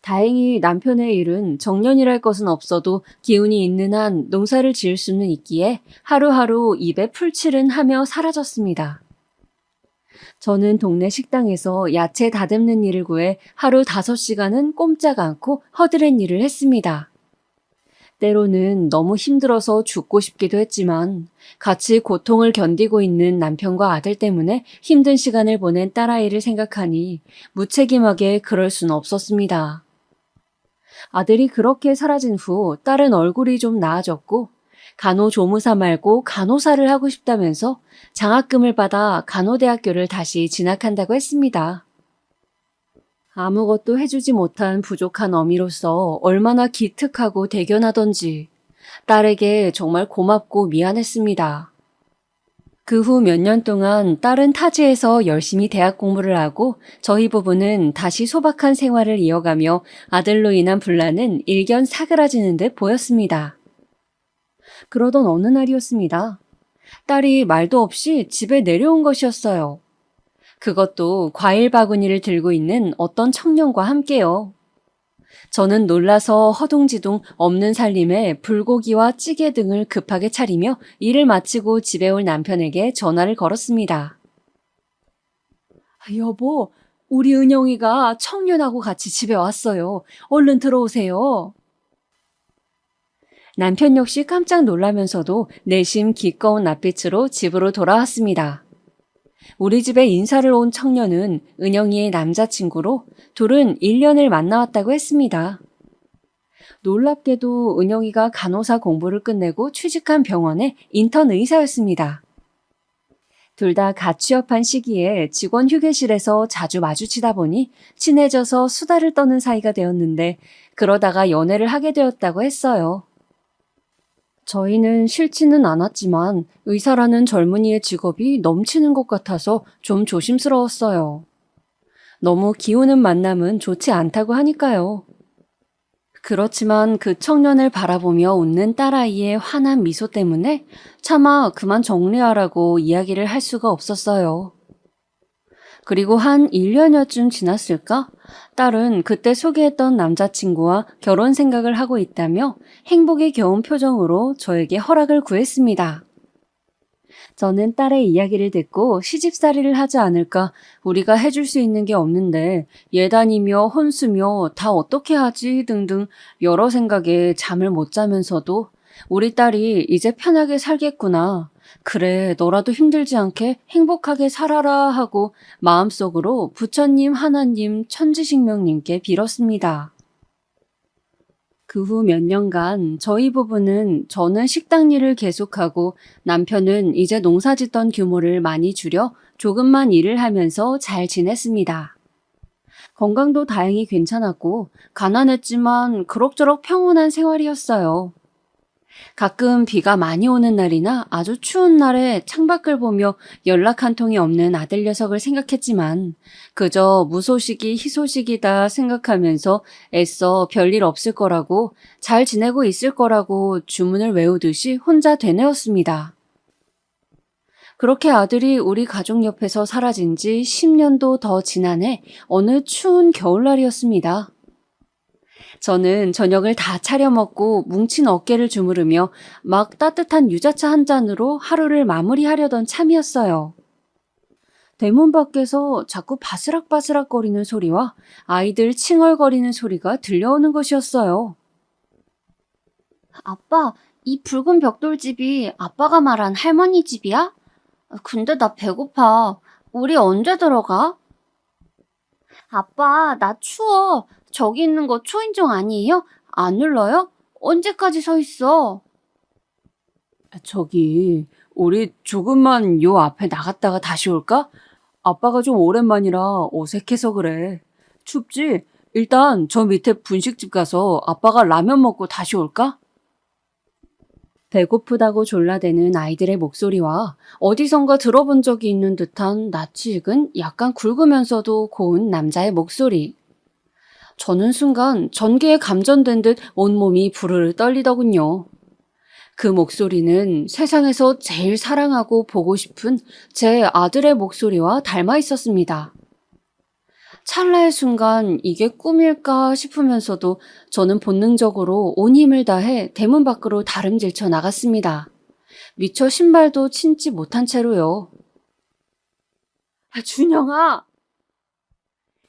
다행히 남편의 일은 정년이랄 것은 없어도 기운이 있는 한 농사를 지을 수는 있기에 하루하루 입에 풀칠은 하며 사라졌습니다. 저는 동네 식당에서 야채 다듬는 일을 구해 하루 5시간은 꼼짝 않고 허드렛 일을 했습니다. 때로는 너무 힘들어서 죽고 싶기도 했지만 같이 고통을 견디고 있는 남편과 아들 때문에 힘든 시간을 보낸 딸아이를 생각하니 무책임하게 그럴 수는 없었습니다. 아들이 그렇게 사라진 후 딸은 얼굴이 좀 나아졌고 간호조무사 말고 간호사를 하고 싶다면서 장학금을 받아 간호대학교를 다시 진학한다고 했습니다. 아무것도 해주지 못한 부족한 어미로서 얼마나 기특하고 대견하던지 딸에게 정말 고맙고 미안했습니다. 그 후 몇 년 동안 딸은 타지에서 열심히 대학 공부를 하고 저희 부부는 다시 소박한 생활을 이어가며 아들로 인한 분란은 일견 사그라지는 듯 보였습니다. 그러던 어느 날이었습니다. 딸이 말도 없이 집에 내려온 것이었어요. 그것도 과일 바구니를 들고 있는 어떤 청년과 함께요. 저는 놀라서 허둥지둥 없는 살림에 불고기와 찌개 등을 급하게 차리며 일을 마치고 집에 올 남편에게 전화를 걸었습니다. 여보, 우리 은영이가 청년하고 같이 집에 왔어요. 얼른 들어오세요. 남편 역시 깜짝 놀라면서도 내심 기꺼운 낯빛으로 집으로 돌아왔습니다. 우리 집에 인사를 온 청년은 은영이의 남자친구로 둘은 1년을 만나왔다고 했습니다. 놀랍게도 은영이가 간호사 공부를 끝내고 취직한 병원의 인턴 의사였습니다. 둘 다 갓 취업한 시기에 직원 휴게실에서 자주 마주치다 보니 친해져서 수다를 떠는 사이가 되었는데 그러다가 연애를 하게 되었다고 했어요. 저희는 싫지는 않았지만 의사라는 젊은이의 직업이 넘치는 것 같아서 좀 조심스러웠어요. 너무 기우는 만남은 좋지 않다고 하니까요. 그렇지만 그 청년을 바라보며 웃는 딸아이의 환한 미소 때문에 차마 그만 정리하라고 이야기를 할 수가 없었어요. 그리고 한 1년여쯤 지났을까? 딸은 그때 소개했던 남자친구와 결혼 생각을 하고 있다며 행복에 겨운 표정으로 저에게 허락을 구했습니다. 저는 딸의 이야기를 듣고 시집살이를 하지 않을까, 우리가 해줄 수 있는 게 없는데 예단이며 혼수며 다 어떻게 하지 등등 여러 생각에 잠을 못 자면서도 우리 딸이 이제 편하게 살겠구나. 그래, 너라도 힘들지 않게 행복하게 살아라 하고 마음속으로 부처님, 하나님, 천지식명님께 빌었습니다. 그 후 몇 년간 저희 부부는 저는 식당 일을 계속하고 남편은 이제 농사 짓던 규모를 많이 줄여 조금만 일을 하면서 잘 지냈습니다. 건강도 다행히 괜찮았고 가난했지만 그럭저럭 평온한 생활이었어요. 가끔 비가 많이 오는 날이나 아주 추운 날에 창밖을 보며 연락 한 통이 없는 아들 녀석을 생각했지만 그저 무소식이 희소식이다 생각하면서 애써 별일 없을 거라고, 잘 지내고 있을 거라고 주문을 외우듯이 혼자 되뇌었습니다. 그렇게 아들이 우리 가족 옆에서 사라진 지 10년도 더 지난 해 어느 추운 겨울날이었습니다. 저는 저녁을 다 차려 먹고 뭉친 어깨를 주무르며 막 따뜻한 유자차 한 잔으로 하루를 마무리하려던 참이었어요. 대문 밖에서 자꾸 바스락바스락거리는 소리와 아이들 칭얼거리는 소리가 들려오는 것이었어요. 아빠, 이 붉은 벽돌집이 아빠가 말한 할머니 집이야? 근데 나 배고파. 우리 언제 들어가? 아빠, 나 추워. 저기 있는 거 초인종 아니에요? 안 눌러요? 언제까지 서 있어? 저기, 우리 조금만 요 앞에 나갔다가 다시 올까? 아빠가 좀 오랜만이라 어색해서 그래. 춥지? 일단 저 밑에 분식집 가서 아빠가 라면 먹고 다시 올까? 배고프다고 졸라대는 아이들의 목소리와 어디선가 들어본 적이 있는 듯한 낯이 익은 약간 굵으면서도 고운 남자의 목소리. 저는 순간 전기에 감전된 듯 온몸이 부르르 떨리더군요. 그 목소리는 세상에서 제일 사랑하고 보고 싶은 제 아들의 목소리와 닮아 있었습니다. 찰나의 순간 이게 꿈일까 싶으면서도 저는 본능적으로 온 힘을 다해 대문 밖으로 다름질쳐 나갔습니다. 미처 신발도 신지 못한 채로요. 준영아!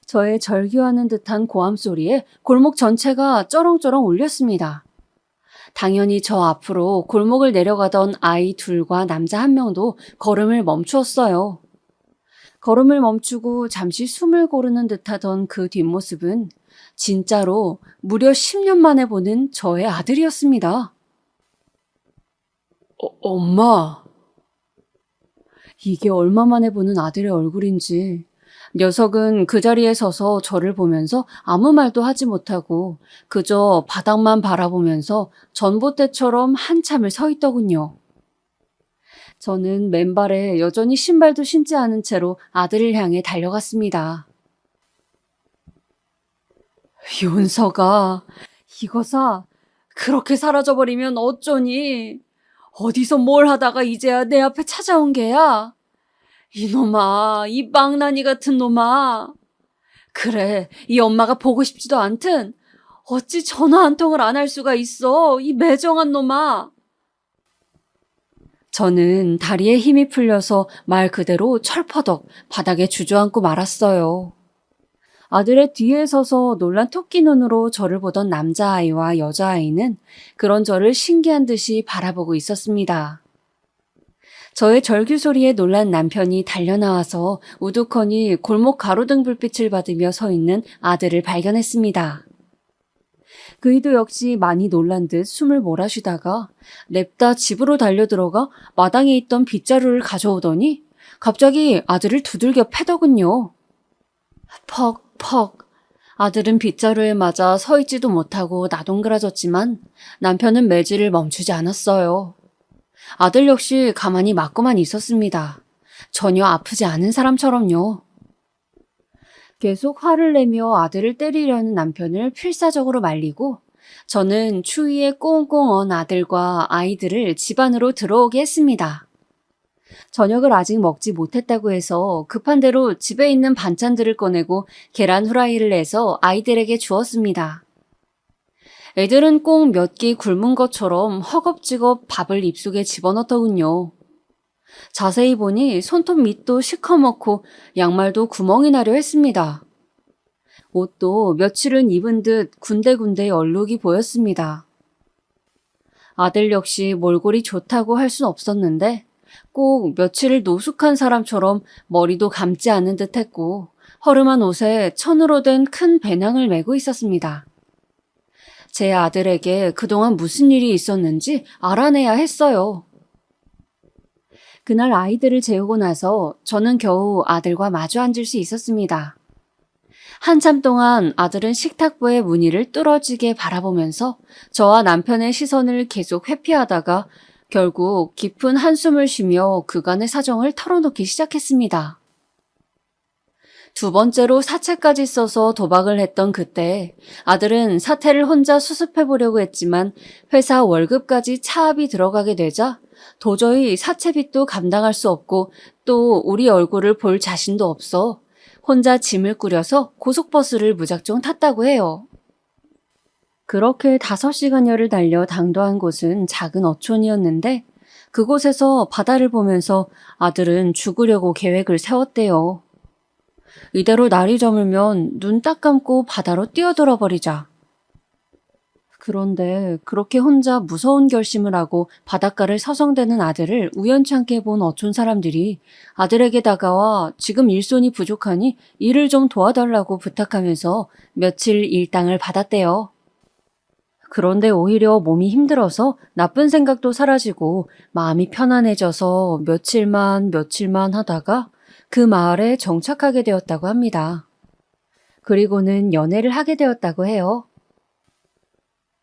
저의 절규하는 듯한 고함 소리에 골목 전체가 쩌렁쩌렁 울렸습니다. 당연히 저 앞으로 골목을 내려가던 아이 둘과 남자 한 명도 걸음을 멈추었어요. 걸음을 멈추고 잠시 숨을 고르는 듯하던 그 뒷모습은 진짜로 무려 10년 만에 보는 저의 아들이었습니다. 엄마. 이게 얼마 만에 보는 아들의 얼굴인지. 녀석은 그 자리에 서서 저를 보면서 아무 말도 하지 못하고 그저 바닥만 바라보면서 전봇대처럼 한참을 서 있더군요. 저는 맨발에 여전히 신발도 신지 않은 채로 아들을 향해 달려갔습니다. 윤서가, 이거사, 그렇게 사라져버리면 어쩌니? 어디서 뭘 하다가 이제야 내 앞에 찾아온 게야? 이놈아, 이 망나니 같은 놈아. 그래, 이 엄마가 보고 싶지도 않든 어찌 전화 한 통을 안 할 수가 있어, 이 매정한 놈아. 저는 다리에 힘이 풀려서 말 그대로 철퍼덕 바닥에 주저앉고 말았어요. 아들의 뒤에 서서 놀란 토끼 눈으로 저를 보던 남자아이와 여자아이는 그런 저를 신기한 듯이 바라보고 있었습니다. 저의 절규 소리에 놀란 남편이 달려나와서 우두커니 골목 가로등 불빛을 받으며 서 있는 아들을 발견했습니다. 그이도 역시 많이 놀란 듯 숨을 몰아쉬다가 냅다 집으로 달려들어가 마당에 있던 빗자루를 가져오더니 갑자기 아들을 두들겨 패더군요. 퍽퍽. 아들은 빗자루에 맞아 서 있지도 못하고 나동그라졌지만 남편은 매질을 멈추지 않았어요. 아들 역시 가만히 맞고만 있었습니다. 전혀 아프지 않은 사람처럼요. 계속 화를 내며 아들을 때리려는 남편을 필사적으로 말리고 저는 추위에 꽁꽁 언 아들과 아이들을 집 안으로 들어오게 했습니다. 저녁을 아직 먹지 못했다고 해서 급한 대로 집에 있는 반찬들을 꺼내고 계란 후라이를 내서 아이들에게 주었습니다. 애들은 꼭 몇 끼 굶은 것처럼 허겁지겁 밥을 입속에 집어넣더군요. 자세히 보니 손톱 밑도 시커멓고 양말도 구멍이 나려 했습니다. 옷도 며칠은 입은 듯 군데군데 얼룩이 보였습니다. 아들 역시 몰골이 좋다고 할 순 없었는데 꼭 며칠을 노숙한 사람처럼 머리도 감지 않은 듯 했고 허름한 옷에 천으로 된 큰 배낭을 메고 있었습니다. 제 아들에게 그동안 무슨 일이 있었는지 알아내야 했어요. 그날 아이들을 재우고 나서 저는 겨우 아들과 마주 앉을 수 있었습니다. 한참 동안 아들은 식탁보의 무늬를 뚫어지게 바라보면서 저와 남편의 시선을 계속 회피하다가 결국 깊은 한숨을 쉬며 그간의 사정을 털어놓기 시작했습니다. 두 번째로 사채까지 써서 도박을 했던 그때 아들은 사태를 혼자 수습해보려고 했지만 회사 월급까지 차압이 들어가게 되자 도저히 사채빚도 감당할 수 없고 또 우리 얼굴을 볼 자신도 없어 혼자 짐을 꾸려서 고속버스를 무작정 탔다고 해요. 그렇게 5시간여를 달려 당도한 곳은 작은 어촌이었는데 그곳에서 바다를 보면서 아들은 죽으려고 계획을 세웠대요. 이대로 날이 저물면 눈 딱 감고 바다로 뛰어들어 버리자. 그런데 그렇게 혼자 무서운 결심을 하고 바닷가를 서성대는 아들을 우연찮게 본 어촌 사람들이 아들에게 다가와 지금 일손이 부족하니 일을 좀 도와달라고 부탁하면서 며칠 일당을 받았대요. 그런데 오히려 몸이 힘들어서 나쁜 생각도 사라지고 마음이 편안해져서 며칠만 하다가 그 마을에 정착하게 되었다고 합니다. 그리고는 연애를 하게 되었다고 해요.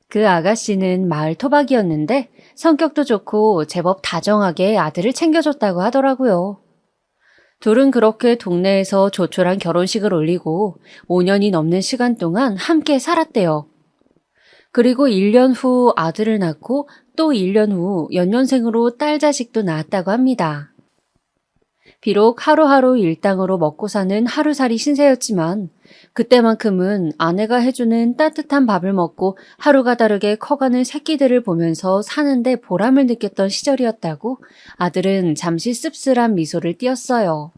그 아가씨는 마을 토박이었는데 성격도 좋고 제법 다정하게 아들을 챙겨줬다고 하더라고요. 둘은 그렇게 동네에서 조촐한 결혼식을 올리고 5년이 넘는 시간 동안 함께 살았대요. 그리고 1년 후 아들을 낳고 또 1년 후 연년생으로 딸 자식도 낳았다고 합니다. 비록 하루하루 일당으로 먹고 사는 하루살이 신세였지만 그때만큼은 아내가 해주는 따뜻한 밥을 먹고 하루가 다르게 커가는 새끼들을 보면서 사는데 보람을 느꼈던 시절이었다고 아들은 잠시 씁쓸한 미소를 띄었어요.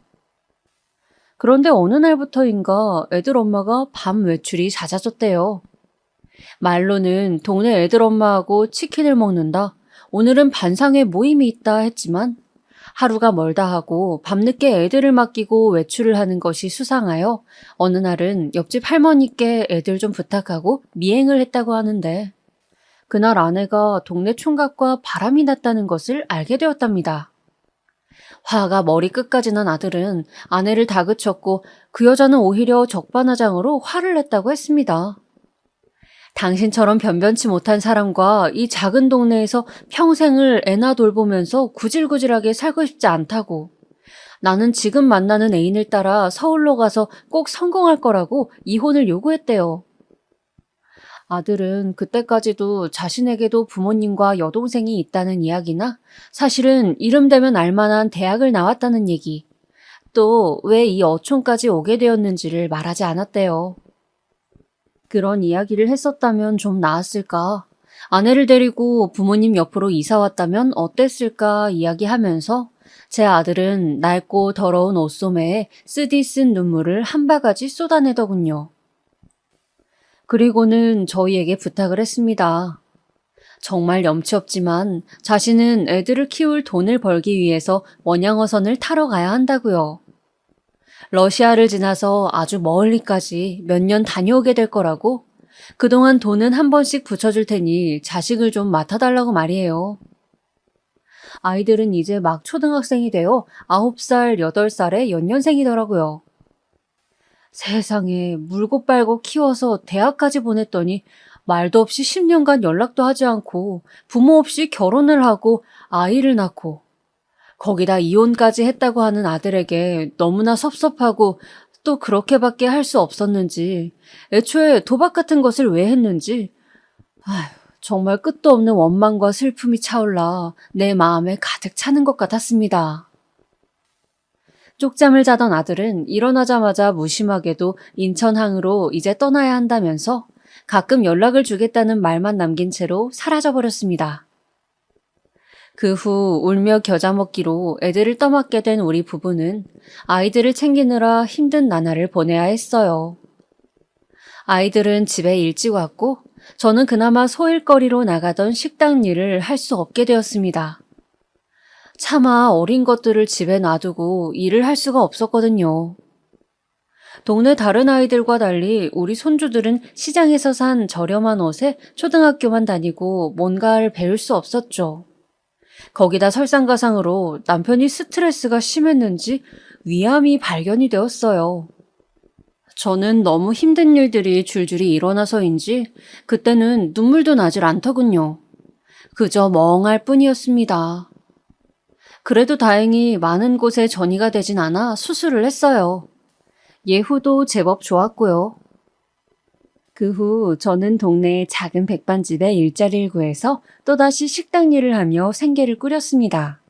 그런데 어느 날부터인가 애들 엄마가 밤 외출이 잦아졌대요. 말로는 동네 애들 엄마하고 치킨을 먹는다, 오늘은 반상회 모임이 있다 했지만 하루가 멀다 하고 밤늦게 애들을 맡기고 외출을 하는 것이 수상하여 어느 날은 옆집 할머니께 애들 좀 부탁하고 미행을 했다고 하는데 그날 아내가 동네 총각과 바람이 났다는 것을 알게 되었답니다. 화가 머리끝까지 난 아들은 아내를 다그쳤고 그 여자는 오히려 적반하장으로 화를 냈다고 했습니다. 당신처럼 변변치 못한 사람과 이 작은 동네에서 평생을 애나 돌보면서 구질구질하게 살고 싶지 않다고. 나는 지금 만나는 애인을 따라 서울로 가서 꼭 성공할 거라고 이혼을 요구했대요. 아들은 그때까지도 자신에게도 부모님과 여동생이 있다는 이야기나 사실은 이름 되면 알만한 대학을 나왔다는 얘기, 또 왜 이 어촌까지 오게 되었는지를 말하지 않았대요. 그런 이야기를 했었다면 좀 나았을까? 아내를 데리고 부모님 옆으로 이사 왔다면 어땠을까 이야기하면서 제 아들은 낡고 더러운 옷소매에 쓰디쓴 눈물을 한 바가지 쏟아내더군요. 그리고는 저희에게 부탁을 했습니다. 정말 염치 없지만 자신은 애들을 키울 돈을 벌기 위해서 원양어선을 타러 가야 한다고요. 러시아를 지나서 아주 멀리까지 몇 년 다녀오게 될 거라고, 그동안 돈은 한 번씩 붙여줄 테니 자식을 좀 맡아달라고 말이에요. 아이들은 이제 막 초등학생이 되어 9살, 8살의 연년생이더라고요. 세상에 물고 빨고 키워서 대학까지 보냈더니 말도 없이 10년간 연락도 하지 않고 부모 없이 결혼을 하고 아이를 낳고 거기다 이혼까지 했다고 하는 아들에게 너무나 섭섭하고 또 그렇게밖에 할 수 없었는지 애초에 도박 같은 것을 왜 했는지 아휴, 정말 끝도 없는 원망과 슬픔이 차올라 내 마음에 가득 차는 것 같았습니다. 쪽잠을 자던 아들은 일어나자마자 무심하게도 인천항으로 이제 떠나야 한다면서 가끔 연락을 주겠다는 말만 남긴 채로 사라져버렸습니다. 그 후 울며 겨자 먹기로 애들을 떠맡게 된 우리 부부는 아이들을 챙기느라 힘든 나날을 보내야 했어요. 아이들은 집에 일찍 왔고 저는 그나마 소일거리로 나가던 식당 일을 할 수 없게 되었습니다. 차마 어린 것들을 집에 놔두고 일을 할 수가 없었거든요. 동네 다른 아이들과 달리 우리 손주들은 시장에서 산 저렴한 옷에 초등학교만 다니고 뭔가를 배울 수 없었죠. 거기다 설상가상으로 남편이 스트레스가 심했는지 위암이 발견이 되었어요. 저는 너무 힘든 일들이 줄줄이 일어나서인지 그때는 눈물도 나질 않더군요. 그저 멍할 뿐이었습니다. 그래도 다행히 많은 곳에 전이가 되진 않아 수술을 했어요. 예후도 제법 좋았고요. 그 후 저는 동네의 작은 백반집에 일자리를 구해서 또다시 식당 일을 하며 생계를 꾸렸습니다.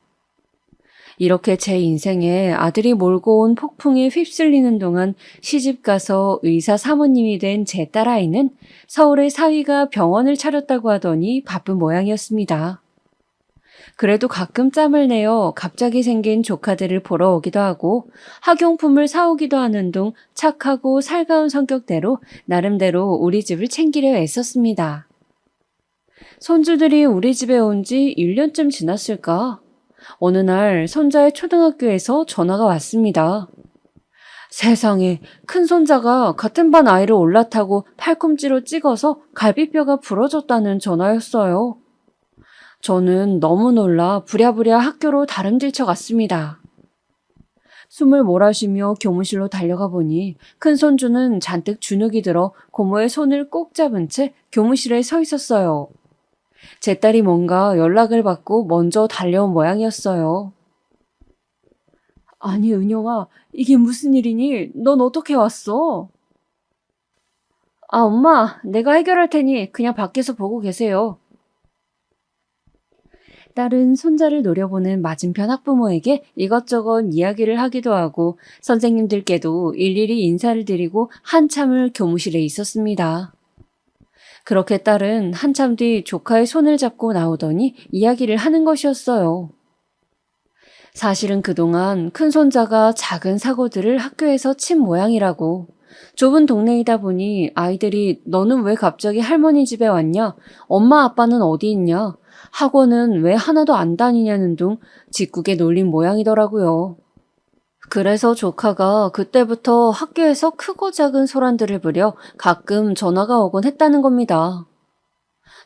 이렇게 제 인생에 아들이 몰고 온 폭풍에 휩쓸리는 동안 시집가서 의사 사모님이 된 제 딸아이는 서울의 사위가 병원을 차렸다고 하더니 바쁜 모양이었습니다. 그래도 가끔 짬을 내어 갑자기 생긴 조카들을 보러 오기도 하고 학용품을 사오기도 하는 등 착하고 살가운 성격대로 나름대로 우리 집을 챙기려 애썼습니다. 손주들이 우리 집에 온 지 1년쯤 지났을까? 어느 날 손자의 초등학교에서 전화가 왔습니다. 세상에, 큰 손자가 같은 반 아이를 올라타고 팔꿈치로 찍어서 갈비뼈가 부러졌다는 전화였어요. 저는 너무 놀라 부랴부랴 학교로 다름질쳐 갔습니다. 숨을 몰아쉬며 교무실로 달려가 보니 큰 손주는 잔뜩 주눅이 들어 고모의 손을 꼭 잡은 채 교무실에 서 있었어요. 제 딸이 뭔가 연락을 받고 먼저 달려온 모양이었어요. 아니, 은영아, 이게 무슨 일이니? 넌 어떻게 왔어? 아, 엄마, 내가 해결할 테니 그냥 밖에서 보고 계세요. 딸은 손자를 노려보는 맞은편 학부모에게 이것저것 이야기를 하기도 하고 선생님들께도 일일이 인사를 드리고 한참을 교무실에 있었습니다. 그렇게 딸은 한참 뒤 조카의 손을 잡고 나오더니 이야기를 하는 것이었어요. 사실은 그동안 큰 손자가 작은 사고들을 학교에서 친 모양이라고. 좁은 동네이다 보니 아이들이 너는 왜 갑자기 할머니 집에 왔냐? 엄마 아빠는 어디 있냐? 학원은 왜 하나도 안 다니냐는 둥 짓궂게 놀린 모양이더라고요. 그래서 조카가 그때부터 학교에서 크고 작은 소란들을 부려 가끔 전화가 오곤 했다는 겁니다.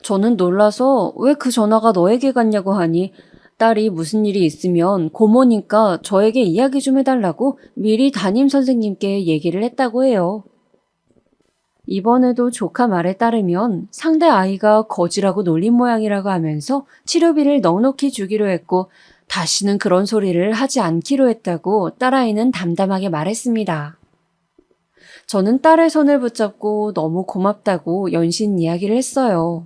저는 놀라서 왜 그 전화가 너에게 갔냐고 하니 딸이 무슨 일이 있으면 고모니까 저에게 이야기 좀 해달라고 미리 담임 선생님께 얘기를 했다고 해요. 이번에도 조카 말에 따르면 상대 아이가 거지라고 놀린 모양이라고 하면서 치료비를 넉넉히 주기로 했고 다시는 그런 소리를 하지 않기로 했다고 딸아이는 담담하게 말했습니다. 저는 딸의 손을 붙잡고 너무 고맙다고 연신 이야기를 했어요.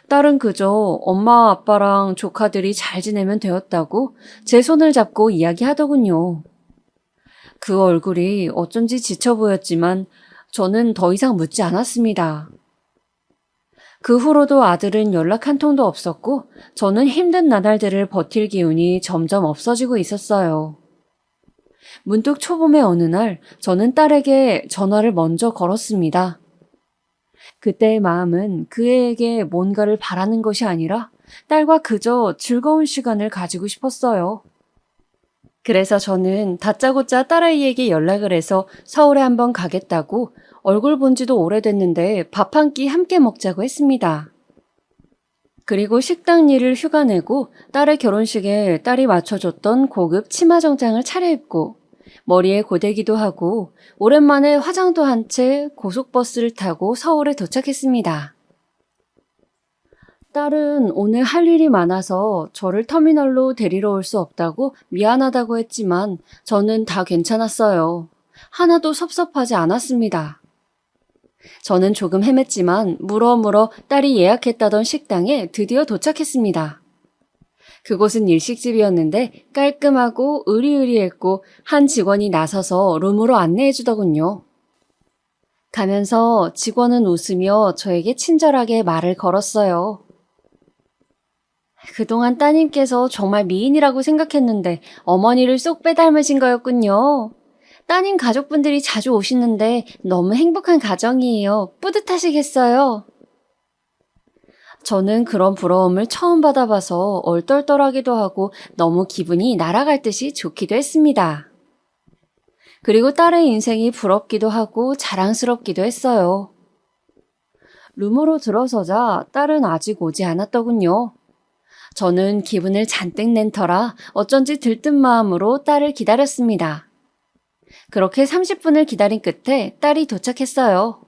딸은 그저 엄마 아빠랑 조카들이 잘 지내면 되었다고 제 손을 잡고 이야기하더군요. 그 얼굴이 어쩐지 지쳐 보였지만 저는 더 이상 묻지 않았습니다. 그 후로도 아들은 연락 한 통도 없었고 저는 힘든 나날들을 버틸 기운이 점점 없어지고 있었어요. 문득 초봄의 어느 날 저는 딸에게 전화를 먼저 걸었습니다. 그때의 마음은 그 애에게 뭔가를 바라는 것이 아니라 딸과 그저 즐거운 시간을 가지고 싶었어요. 그래서 저는 다짜고짜 딸아이에게 연락을 해서 서울에 한번 가겠다고 얼굴 본 지도 오래됐는데 밥 한 끼 함께 먹자고 했습니다. 그리고 식당 일을 휴가 내고 딸의 결혼식에 딸이 맞춰줬던 고급 치마 정장을 차려입고 머리에 고데기도 하고 오랜만에 화장도 한 채 고속버스를 타고 서울에 도착했습니다. 딸은 오늘 할 일이 많아서 저를 터미널로 데리러 올 수 없다고 미안하다고 했지만 저는 다 괜찮았어요. 하나도 섭섭하지 않았습니다. 저는 조금 헤맸지만 물어물어 딸이 예약했다던 식당에 드디어 도착했습니다. 그곳은 일식집이었는데 깔끔하고 으리으리했고 한 직원이 나서서 룸으로 안내해 주더군요. 가면서 직원은 웃으며 저에게 친절하게 말을 걸었어요. 그동안 따님께서 정말 미인이라고 생각했는데 어머니를 쏙 빼닮으신 거였군요. 따님 가족분들이 자주 오시는데 너무 행복한 가정이에요. 뿌듯하시겠어요. 저는 그런 부러움을 처음 받아봐서 얼떨떨하기도 하고 너무 기분이 날아갈 듯이 좋기도 했습니다. 그리고 딸의 인생이 부럽기도 하고 자랑스럽기도 했어요. 룸으로 들어서자 딸은 아직 오지 않았더군요. 저는 기분을 잔뜩 낸 터라 어쩐지 들뜬 마음으로 딸을 기다렸습니다. 그렇게 30분을 기다린 끝에 딸이 도착했어요.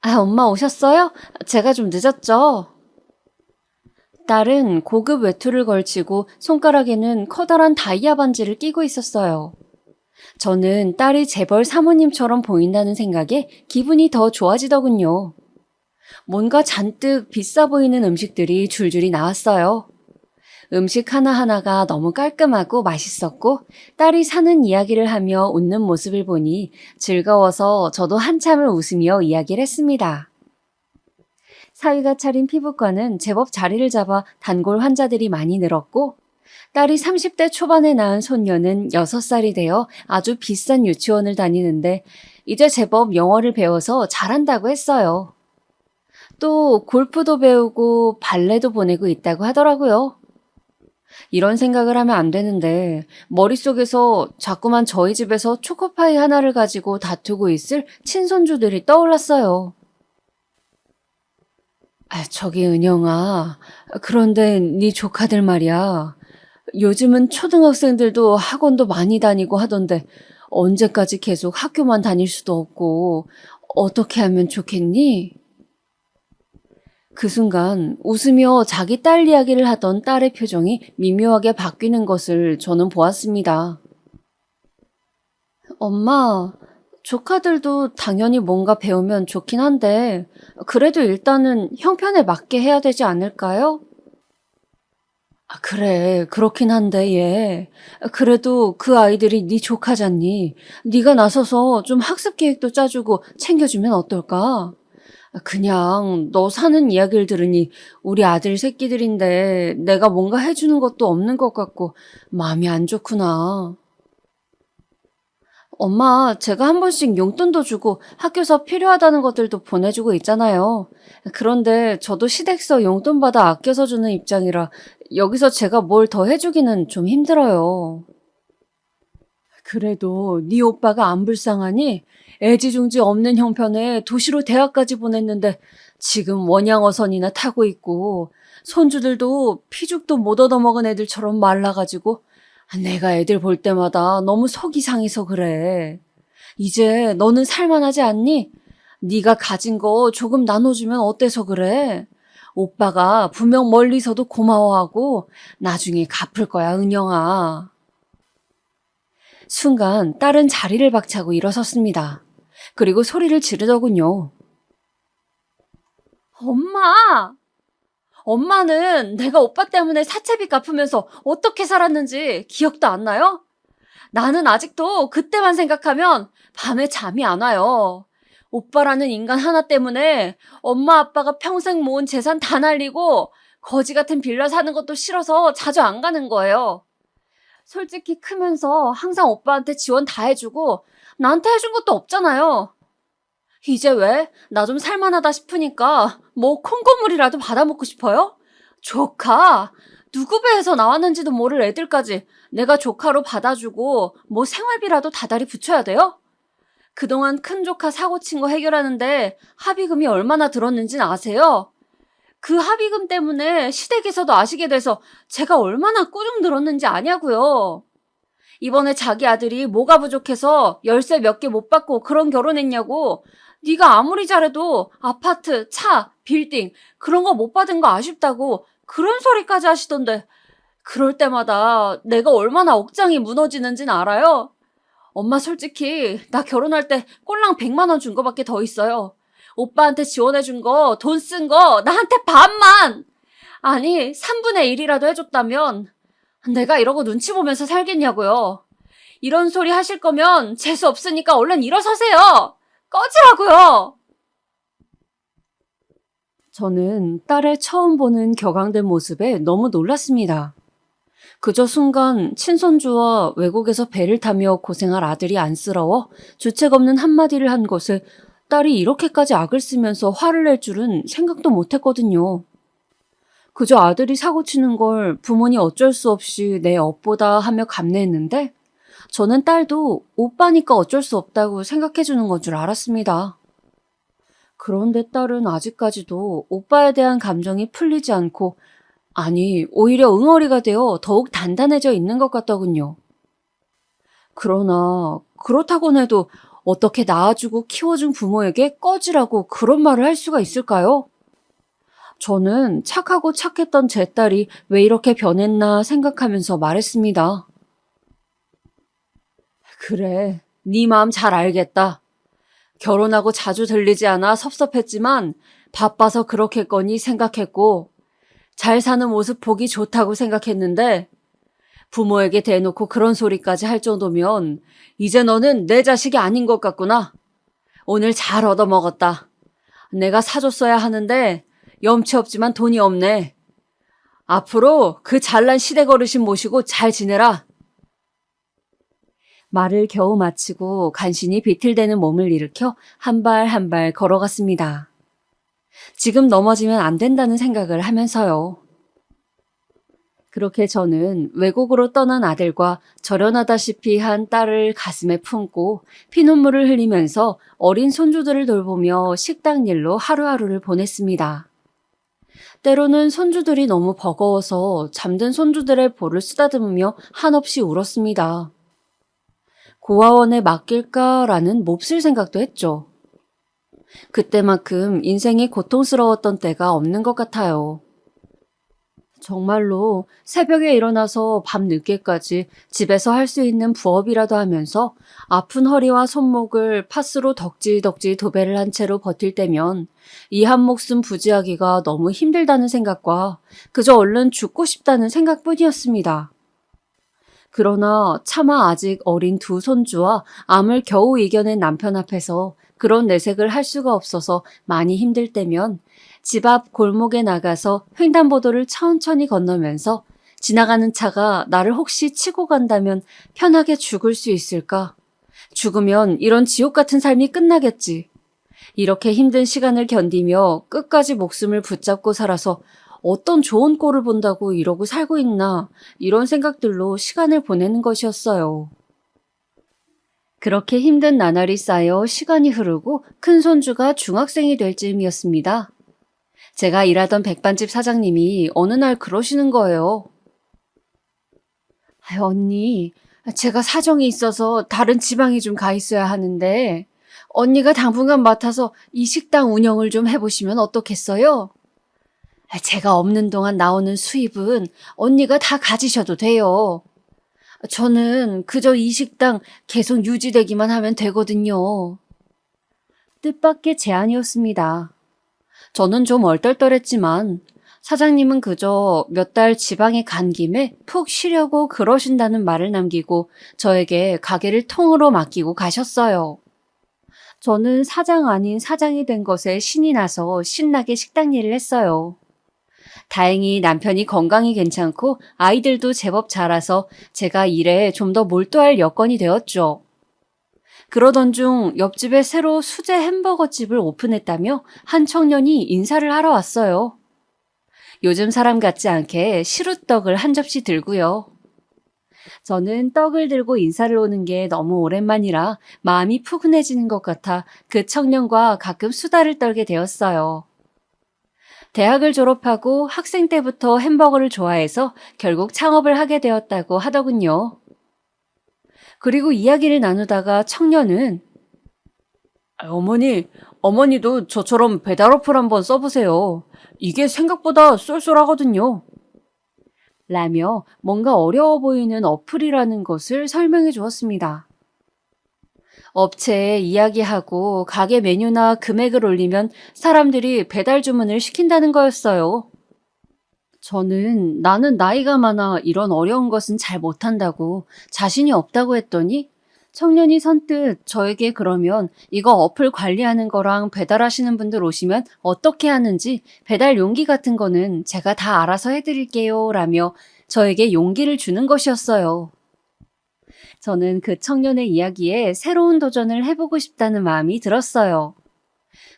아, 엄마 오셨어요? 제가 좀 늦었죠? 딸은 고급 외투를 걸치고 손가락에는 커다란 다이아 반지를 끼고 있었어요. 저는 딸이 재벌 사모님처럼 보인다는 생각에 기분이 더 좋아지더군요. 뭔가 잔뜩 비싸 보이는 음식들이 줄줄이 나왔어요. 음식 하나하나가 너무 깔끔하고 맛있었고 딸이 사는 이야기를 하며 웃는 모습을 보니 즐거워서 저도 한참을 웃으며 이야기를 했습니다. 사위가 차린 피부과는 제법 자리를 잡아 단골 환자들이 많이 늘었고 딸이 30대 초반에 낳은 손녀는 6살이 되어 아주 비싼 유치원을 다니는데 이제 제법 영어를 배워서 잘한다고 했어요. 또 골프도 배우고 발레도 보내고 있다고 하더라고요. 이런 생각을 하면 안 되는데 머릿속에서 자꾸만 저희 집에서 초코파이 하나를 가지고 다투고 있을 친손주들이 떠올랐어요. 저기 은영아, 그런데 네 조카들 말이야. 요즘은 초등학생들도 학원도 많이 다니고 하던데 언제까지 계속 학교만 다닐 수도 없고 어떻게 하면 좋겠니? 그 순간 웃으며 자기 딸 이야기를 하던 딸의 표정이 미묘하게 바뀌는 것을 저는 보았습니다. 엄마, 조카들도 당연히 뭔가 배우면 좋긴 한데 그래도 일단은 형편에 맞게 해야 되지 않을까요? 그래, 그렇긴 한데 얘. 그래도 그 아이들이 네 조카잖니. 네가 나서서 좀 학습 계획도 짜주고 챙겨주면 어떨까? 그냥 너 사는 이야기를 들으니 우리 아들 새끼들인데 내가 뭔가 해주는 것도 없는 것 같고 마음이 안 좋구나. 엄마, 제가 한 번씩 용돈도 주고 학교에서 필요하다는 것들도 보내주고 있잖아요. 그런데 저도 시댁서 용돈 받아 아껴서 주는 입장이라 여기서 제가 뭘 더 해주기는 좀 힘들어요. 그래도 네 오빠가 안 불쌍하니? 애지중지 없는 형편에 도시로 대학까지 보냈는데 지금 원양어선이나 타고 있고 손주들도 피죽도 못 얻어먹은 애들처럼 말라가지고 내가 애들 볼 때마다 너무 속이 상해서 그래. 이제 너는 살만하지 않니? 네가 가진 거 조금 나눠주면 어때서 그래? 오빠가 분명 멀리서도 고마워하고 나중에 갚을 거야, 은영아. 순간 딸은 자리를 박차고 일어섰습니다. 그리고 소리를 지르더군요. 엄마! 엄마는 내가 오빠 때문에 사채비 갚으면서 어떻게 살았는지 기억도 안 나요? 나는 아직도 그때만 생각하면 밤에 잠이 안 와요. 오빠라는 인간 하나 때문에 엄마 아빠가 평생 모은 재산 다 날리고 거지 같은 빌라 사는 것도 싫어서 자주 안 가는 거예요. 솔직히 크면서 항상 오빠한테 지원 다 해주고 나한테 해준 것도 없잖아요. 이제 왜? 나 좀 살만하다 싶으니까 뭐 콩고물이라도 받아먹고 싶어요? 조카? 누구 배에서 나왔는지도 모를 애들까지 내가 조카로 받아주고 뭐 생활비라도 다달이 붙여야 돼요? 그동안 큰 조카 사고 친 거 해결하는데 합의금이 얼마나 들었는지는 아세요? 그 합의금 때문에 시댁에서도 아시게 돼서 제가 얼마나 꾸중 들었는지 아냐고요. 이번에 자기 아들이 뭐가 부족해서 열쇠 몇 개 못 받고 그런 결혼했냐고. 네가 아무리 잘해도 아파트, 차, 빌딩 그런 거 못 받은 거 아쉽다고 그런 소리까지 하시던데 그럴 때마다 내가 얼마나 억장이 무너지는진 알아요? 엄마 솔직히 나 결혼할 때 꼴랑 100만 원 준 거밖에 더 있어요. 오빠한테 지원해 준 거, 돈 쓴 거 나한테 반만! 아니 3분의 1이라도 해줬다면 내가 이러고 눈치 보면서 살겠냐고요. 이런 소리 하실 거면 재수 없으니까 얼른 일어서세요. 꺼지라고요. 저는 딸의 처음 보는 격앙된 모습에 너무 놀랐습니다. 그저 순간 친손주와 외국에서 배를 타며 고생할 아들이 안쓰러워 주책 없는 한마디를 한 것에 딸이 이렇게까지 악을 쓰면서 화를 낼 줄은 생각도 못했거든요. 그저 아들이 사고치는 걸 부모니 어쩔 수 없이 내 업보다 하며 감내했는데 저는 딸도 오빠니까 어쩔 수 없다고 생각해주는 건 줄 알았습니다. 그런데 딸은 아직까지도 오빠에 대한 감정이 풀리지 않고 아니 오히려 응어리가 되어 더욱 단단해져 있는 것 같더군요. 그러나 그렇다곤 해도 어떻게 낳아주고 키워준 부모에게 꺼지라고 그런 말을 할 수가 있을까요? 저는 착하고 착했던 제 딸이 왜 이렇게 변했나 생각하면서 말했습니다. 그래, 네 마음 잘 알겠다. 결혼하고 자주 들리지 않아 섭섭했지만 바빠서 그렇겠거니 생각했고 잘 사는 모습 보기 좋다고 생각했는데 부모에게 대놓고 그런 소리까지 할 정도면 이제 너는 내 자식이 아닌 것 같구나. 오늘 잘 얻어먹었다. 내가 사줬어야 하는데 염치 없지만 돈이 없네. 앞으로 그 잘난 시댁 어르신 모시고 잘 지내라. 말을 겨우 마치고 간신히 비틀대는 몸을 일으켜 한 발 한 발 걸어갔습니다. 지금 넘어지면 안 된다는 생각을 하면서요. 그렇게 저는 외국으로 떠난 아들과 절연하다시피 한 딸을 가슴에 품고 피눈물을 흘리면서 어린 손주들을 돌보며 식당 일로 하루하루를 보냈습니다. 때로는 손주들이 너무 버거워서 잠든 손주들의 볼을 쓰다듬으며 한없이 울었습니다. 고아원에 맡길까라는 몹쓸 생각도 했죠. 그때만큼 인생이 고통스러웠던 때가 없는 것 같아요. 정말로 새벽에 일어나서 밤 늦게까지 집에서 할 수 있는 부업이라도 하면서 아픈 허리와 손목을 파스로 덕지덕지 도배를 한 채로 버틸 때면 이 한 목숨 부지하기가 너무 힘들다는 생각과 그저 얼른 죽고 싶다는 생각뿐이었습니다. 그러나 차마 아직 어린 두 손주와 암을 겨우 이겨낸 남편 앞에서 그런 내색을 할 수가 없어서 많이 힘들 때면 집 앞 골목에 나가서 횡단보도를 천천히 건너면서 지나가는 차가 나를 혹시 치고 간다면 편하게 죽을 수 있을까? 죽으면 이런 지옥 같은 삶이 끝나겠지. 이렇게 힘든 시간을 견디며 끝까지 목숨을 붙잡고 살아서 어떤 좋은 꼴을 본다고 이러고 살고 있나 이런 생각들로 시간을 보내는 것이었어요. 그렇게 힘든 나날이 쌓여 시간이 흐르고 큰 손주가 중학생이 될 즈음이었습니다. 제가 일하던 백반집 사장님이 어느 날 그러시는 거예요. 언니, 제가 사정이 있어서 다른 지방에 좀 가 있어야 하는데 언니가 당분간 맡아서 이 식당 운영을 좀 해보시면 어떻겠어요? 제가 없는 동안 나오는 수입은 언니가 다 가지셔도 돼요. 저는 그저 이 식당 계속 유지되기만 하면 되거든요. 뜻밖의 제안이었습니다. 저는 좀 얼떨떨했지만 사장님은 그저 몇 달 지방에 간 김에 푹 쉬려고 그러신다는 말을 남기고 저에게 가게를 통으로 맡기고 가셨어요. 저는 사장 아닌 사장이 된 것에 신이 나서 신나게 식당 일을 했어요. 다행히 남편이 건강이 괜찮고 아이들도 제법 자라서 제가 일에 좀 더 몰두할 여건이 되었죠. 그러던 중 옆집에 새로 수제 햄버거 집을 오픈했다며 한 청년이 인사를 하러 왔어요. 요즘 사람 같지 않게 시루떡을 한 접시 들고요. 저는 떡을 들고 인사를 오는 게 너무 오랜만이라 마음이 푸근해지는 것 같아 그 청년과 가끔 수다를 떨게 되었어요. 대학을 졸업하고 학생 때부터 햄버거를 좋아해서 결국 창업을 하게 되었다고 하더군요. 그리고 이야기를 나누다가 청년은 어머니도 저처럼 배달 어플 한번 써보세요. 이게 생각보다 쏠쏠하거든요. 라며 뭔가 어려워 보이는 어플이라는 것을 설명해 주었습니다. 업체에 이야기하고 가게 메뉴나 금액을 올리면 사람들이 배달 주문을 시킨다는 거였어요. 저는 나는 나이가 많아 이런 어려운 것은 잘 못한다고 자신이 없다고 했더니 청년이 선뜻 저에게 그러면 이거 어플 관리하는 거랑 배달하시는 분들 오시면 어떻게 하는지 배달 용기 같은 거는 제가 다 알아서 해드릴게요 라며 저에게 용기를 주는 것이었어요. 저는 그 청년의 이야기에 새로운 도전을 해보고 싶다는 마음이 들었어요.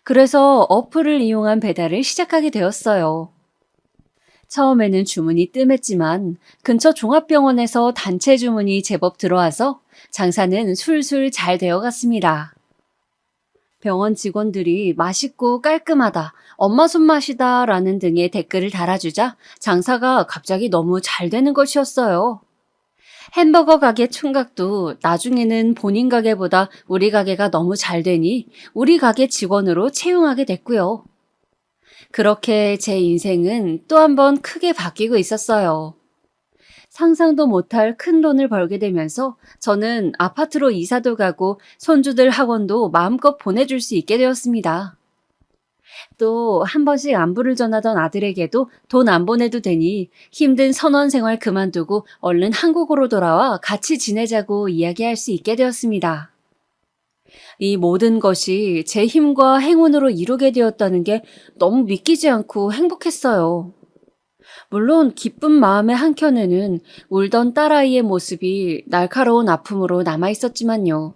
그래서 어플을 이용한 배달을 시작하게 되었어요. 처음에는 주문이 뜸했지만 근처 종합병원에서 단체 주문이 제법 들어와서 장사는 술술 잘 되어갔습니다. 병원 직원들이 맛있고 깔끔하다, 엄마 손맛이다 라는 등의 댓글을 달아주자 장사가 갑자기 너무 잘 되는 것이었어요. 햄버거 가게 총각도 나중에는 본인 가게보다 우리 가게가 너무 잘 되니 우리 가게 직원으로 채용하게 됐고요. 그렇게 제 인생은 또 한 번 크게 바뀌고 있었어요. 상상도 못할 큰 돈을 벌게 되면서 저는 아파트로 이사도 가고 손주들 학원도 마음껏 보내줄 수 있게 되었습니다. 또 한 번씩 안부를 전하던 아들에게도 돈 안 보내도 되니 힘든 선원 생활 그만두고 얼른 한국으로 돌아와 같이 지내자고 이야기할 수 있게 되었습니다. 이 모든 것이 제 힘과 행운으로 이루게 되었다는 게 너무 믿기지 않고 행복했어요. 물론 기쁜 마음의 한켠에는 울던 딸아이의 모습이 날카로운 아픔으로 남아있었지만요.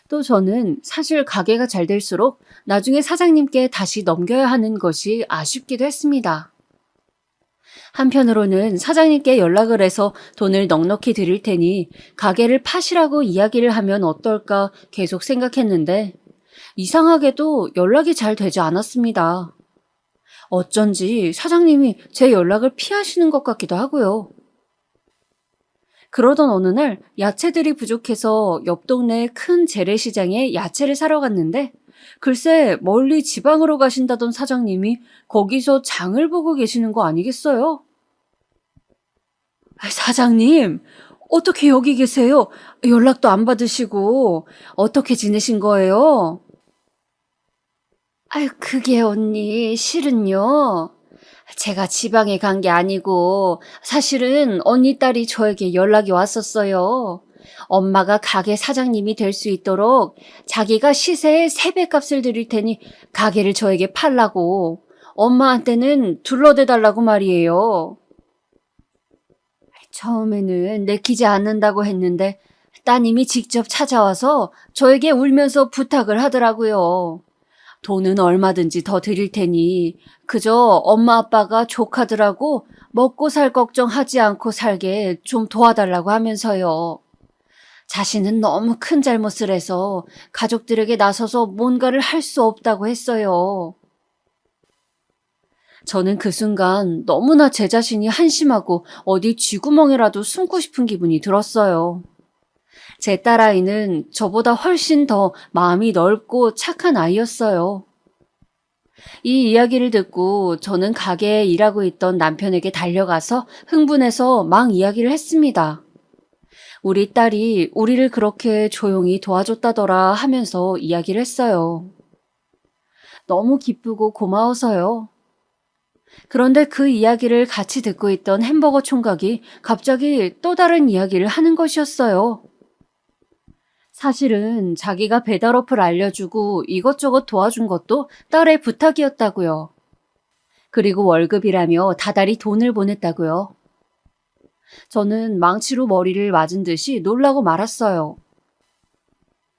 또 저는 사실 가게가 잘 될수록 나중에 사장님께 다시 넘겨야 하는 것이 아쉽기도 했습니다. 한편으로는 사장님께 연락을 해서 돈을 넉넉히 드릴 테니 가게를 파시라고 이야기를 하면 어떨까 계속 생각했는데 이상하게도 연락이 잘 되지 않았습니다. 어쩐지 사장님이 제 연락을 피하시는 것 같기도 하고요. 그러던 어느 날 야채들이 부족해서 옆 동네 큰 재래시장에 야채를 사러 갔는데 글쎄 멀리 지방으로 가신다던 사장님이 거기서 장을 보고 계시는 거 아니겠어요? 사장님, 어떻게 여기 계세요? 연락도 안 받으시고 어떻게 지내신 거예요? 아유, 그게 언니, 실은요. 제가 지방에 간 게 아니고 사실은 언니 딸이 저에게 연락이 왔었어요. 엄마가 가게 사장님이 될 수 있도록 자기가 시세의 3배 값을 드릴 테니 가게를 저에게 팔라고 엄마한테는 둘러대 달라고 말이에요. 처음에는 내키지 않는다고 했는데 따님이 직접 찾아와서 저에게 울면서 부탁을 하더라고요. 돈은 얼마든지 더 드릴 테니 그저 엄마 아빠가 조카들하고 먹고 살 걱정하지 않고 살게 좀 도와달라고 하면서요. 자신은 너무 큰 잘못을 해서 가족들에게 나서서 뭔가를 할 수 없다고 했어요. 저는 그 순간 너무나 제 자신이 한심하고 어디 쥐구멍이라도 숨고 싶은 기분이 들었어요. 제 딸아이는 저보다 훨씬 더 마음이 넓고 착한 아이였어요. 이 이야기를 듣고 저는 가게에 일하고 있던 남편에게 달려가서 흥분해서 막 이야기를 했습니다. 우리 딸이 우리를 그렇게 조용히 도와줬다더라 하면서 이야기를 했어요. 너무 기쁘고 고마워서요. 그런데 그 이야기를 같이 듣고 있던 햄버거 총각이 갑자기 또 다른 이야기를 하는 것이었어요. 사실은 자기가 배달 어플 알려주고 이것저것 도와준 것도 딸의 부탁이었다고요. 그리고 월급이라며 다달이 돈을 보냈다고요. 저는 망치로 머리를 맞은 듯이 놀라고 말았어요.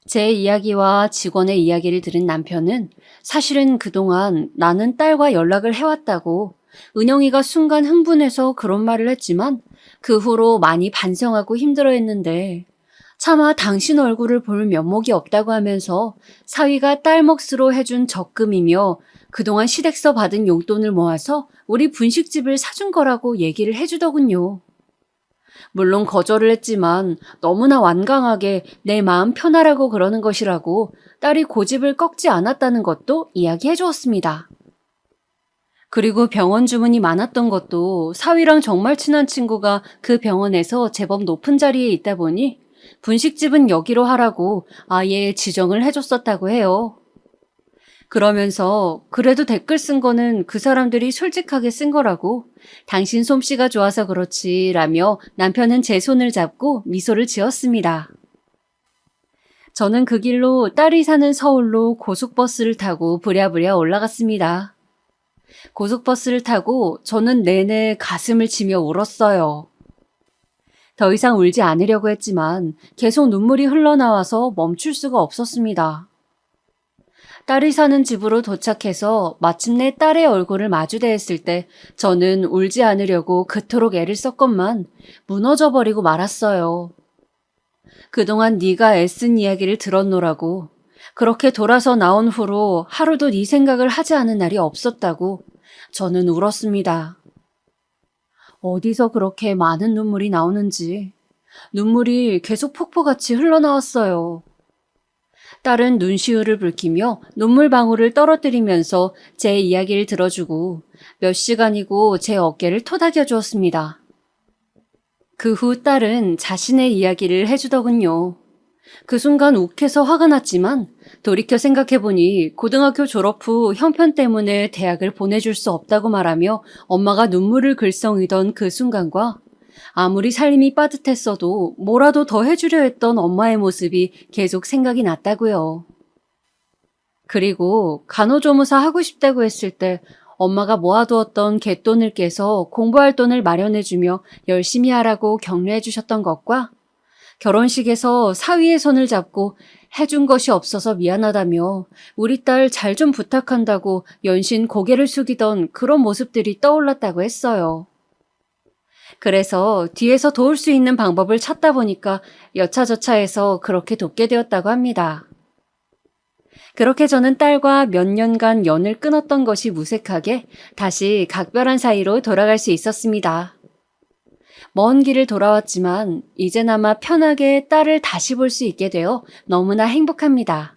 제 이야기와 직원의 이야기를 들은 남편은 사실은 그동안 나는 딸과 연락을 해왔다고 은영이가 순간 흥분해서 그런 말을 했지만 그 후로 많이 반성하고 힘들어했는데 차마 당신 얼굴을 볼 면목이 없다고 하면서 사위가 딸 몫으로 해준 적금이며 그동안 시댁서 받은 용돈을 모아서 우리 분식집을 사준 거라고 얘기를 해주더군요. 물론 거절을 했지만 너무나 완강하게 내 마음 편하라고 그러는 것이라고 딸이 고집을 꺾지 않았다는 것도 이야기해 주었습니다. 그리고 병원 주문이 많았던 것도 사위랑 정말 친한 친구가 그 병원에서 제법 높은 자리에 있다 보니 분식집은 여기로 하라고 아예 지정을 해줬었다고 해요. 그러면서 그래도 댓글 쓴 거는 그 사람들이 솔직하게 쓴 거라고 당신 솜씨가 좋아서 그렇지 라며 남편은 제 손을 잡고 미소를 지었습니다. 저는 그 길로 딸이 사는 서울로 고속버스를 타고 부랴부랴 올라갔습니다. 고속버스를 타고 저는 내내 가슴을 치며 울었어요. 더 이상 울지 않으려고 했지만 계속 눈물이 흘러나와서 멈출 수가 없었습니다. 딸이 사는 집으로 도착해서 마침내 딸의 얼굴을 마주대했을 때 저는 울지 않으려고 그토록 애를 썼건만 무너져버리고 말았어요. 그동안 네가 애쓴 이야기를 들었노라고. 그렇게 돌아서 나온 후로 하루도 네 생각을 하지 않은 날이 없었다고 저는 울었습니다. 어디서 그렇게 많은 눈물이 나오는지 눈물이 계속 폭포같이 흘러나왔어요. 딸은 눈시울을 붉히며 눈물방울을 떨어뜨리면서 제 이야기를 들어주고 몇 시간이고 제 어깨를 토닥여 주었습니다. 그 후 딸은 자신의 이야기를 해주더군요. 그 순간 욱해서 화가 났지만 돌이켜 생각해보니 고등학교 졸업 후 형편 때문에 대학을 보내줄 수 없다고 말하며 엄마가 눈물을 글썽이던 그 순간과 아무리 살림이 빠듯했어도 뭐라도 더 해주려 했던 엄마의 모습이 계속 생각이 났다고요. 그리고 간호조무사 하고 싶다고 했을 때 엄마가 모아두었던 갯돈을 깨서 공부할 돈을 마련해주며 열심히 하라고 격려해 주셨던 것과 결혼식에서 사위의 손을 잡고 해준 것이 없어서 미안하다며 우리 딸 잘 좀 부탁한다고 연신 고개를 숙이던 그런 모습들이 떠올랐다고 했어요. 그래서 뒤에서 도울 수 있는 방법을 찾다 보니까 여차저차해서 그렇게 돕게 되었다고 합니다. 그렇게 저는 딸과 몇 년간 연을 끊었던 것이 무색하게 다시 각별한 사이로 돌아갈 수 있었습니다. 먼 길을 돌아왔지만 이제나마 편하게 딸을 다시 볼 수 있게 되어 너무나 행복합니다.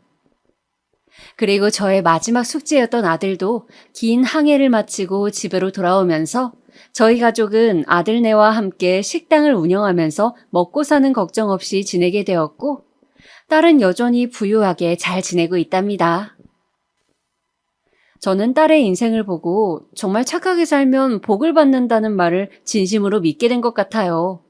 그리고 저의 마지막 숙제였던 아들도 긴 항해를 마치고 집으로 돌아오면서 저희 가족은 아들네와 함께 식당을 운영하면서 먹고 사는 걱정 없이 지내게 되었고 딸은 여전히 부유하게 잘 지내고 있답니다. 저는 딸의 인생을 보고 정말 착하게 살면 복을 받는다는 말을 진심으로 믿게 된 것 같아요.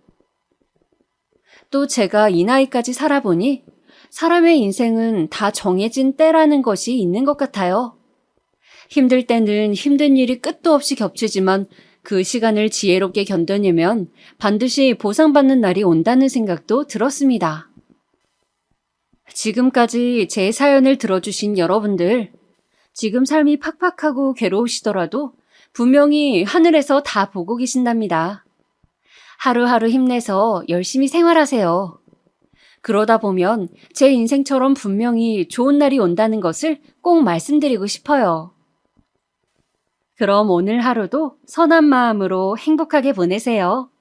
또 제가 이 나이까지 살아보니 사람의 인생은 다 정해진 때라는 것이 있는 것 같아요. 힘들 때는 힘든 일이 끝도 없이 겹치지만 그 시간을 지혜롭게 견뎌내면 반드시 보상받는 날이 온다는 생각도 들었습니다. 지금까지 제 사연을 들어주신 여러분들, 지금 삶이 팍팍하고 괴로우시더라도 분명히 하늘에서 다 보고 계신답니다. 하루하루 힘내서 열심히 생활하세요. 그러다 보면 제 인생처럼 분명히 좋은 날이 온다는 것을 꼭 말씀드리고 싶어요. 그럼 오늘 하루도 선한 마음으로 행복하게 보내세요.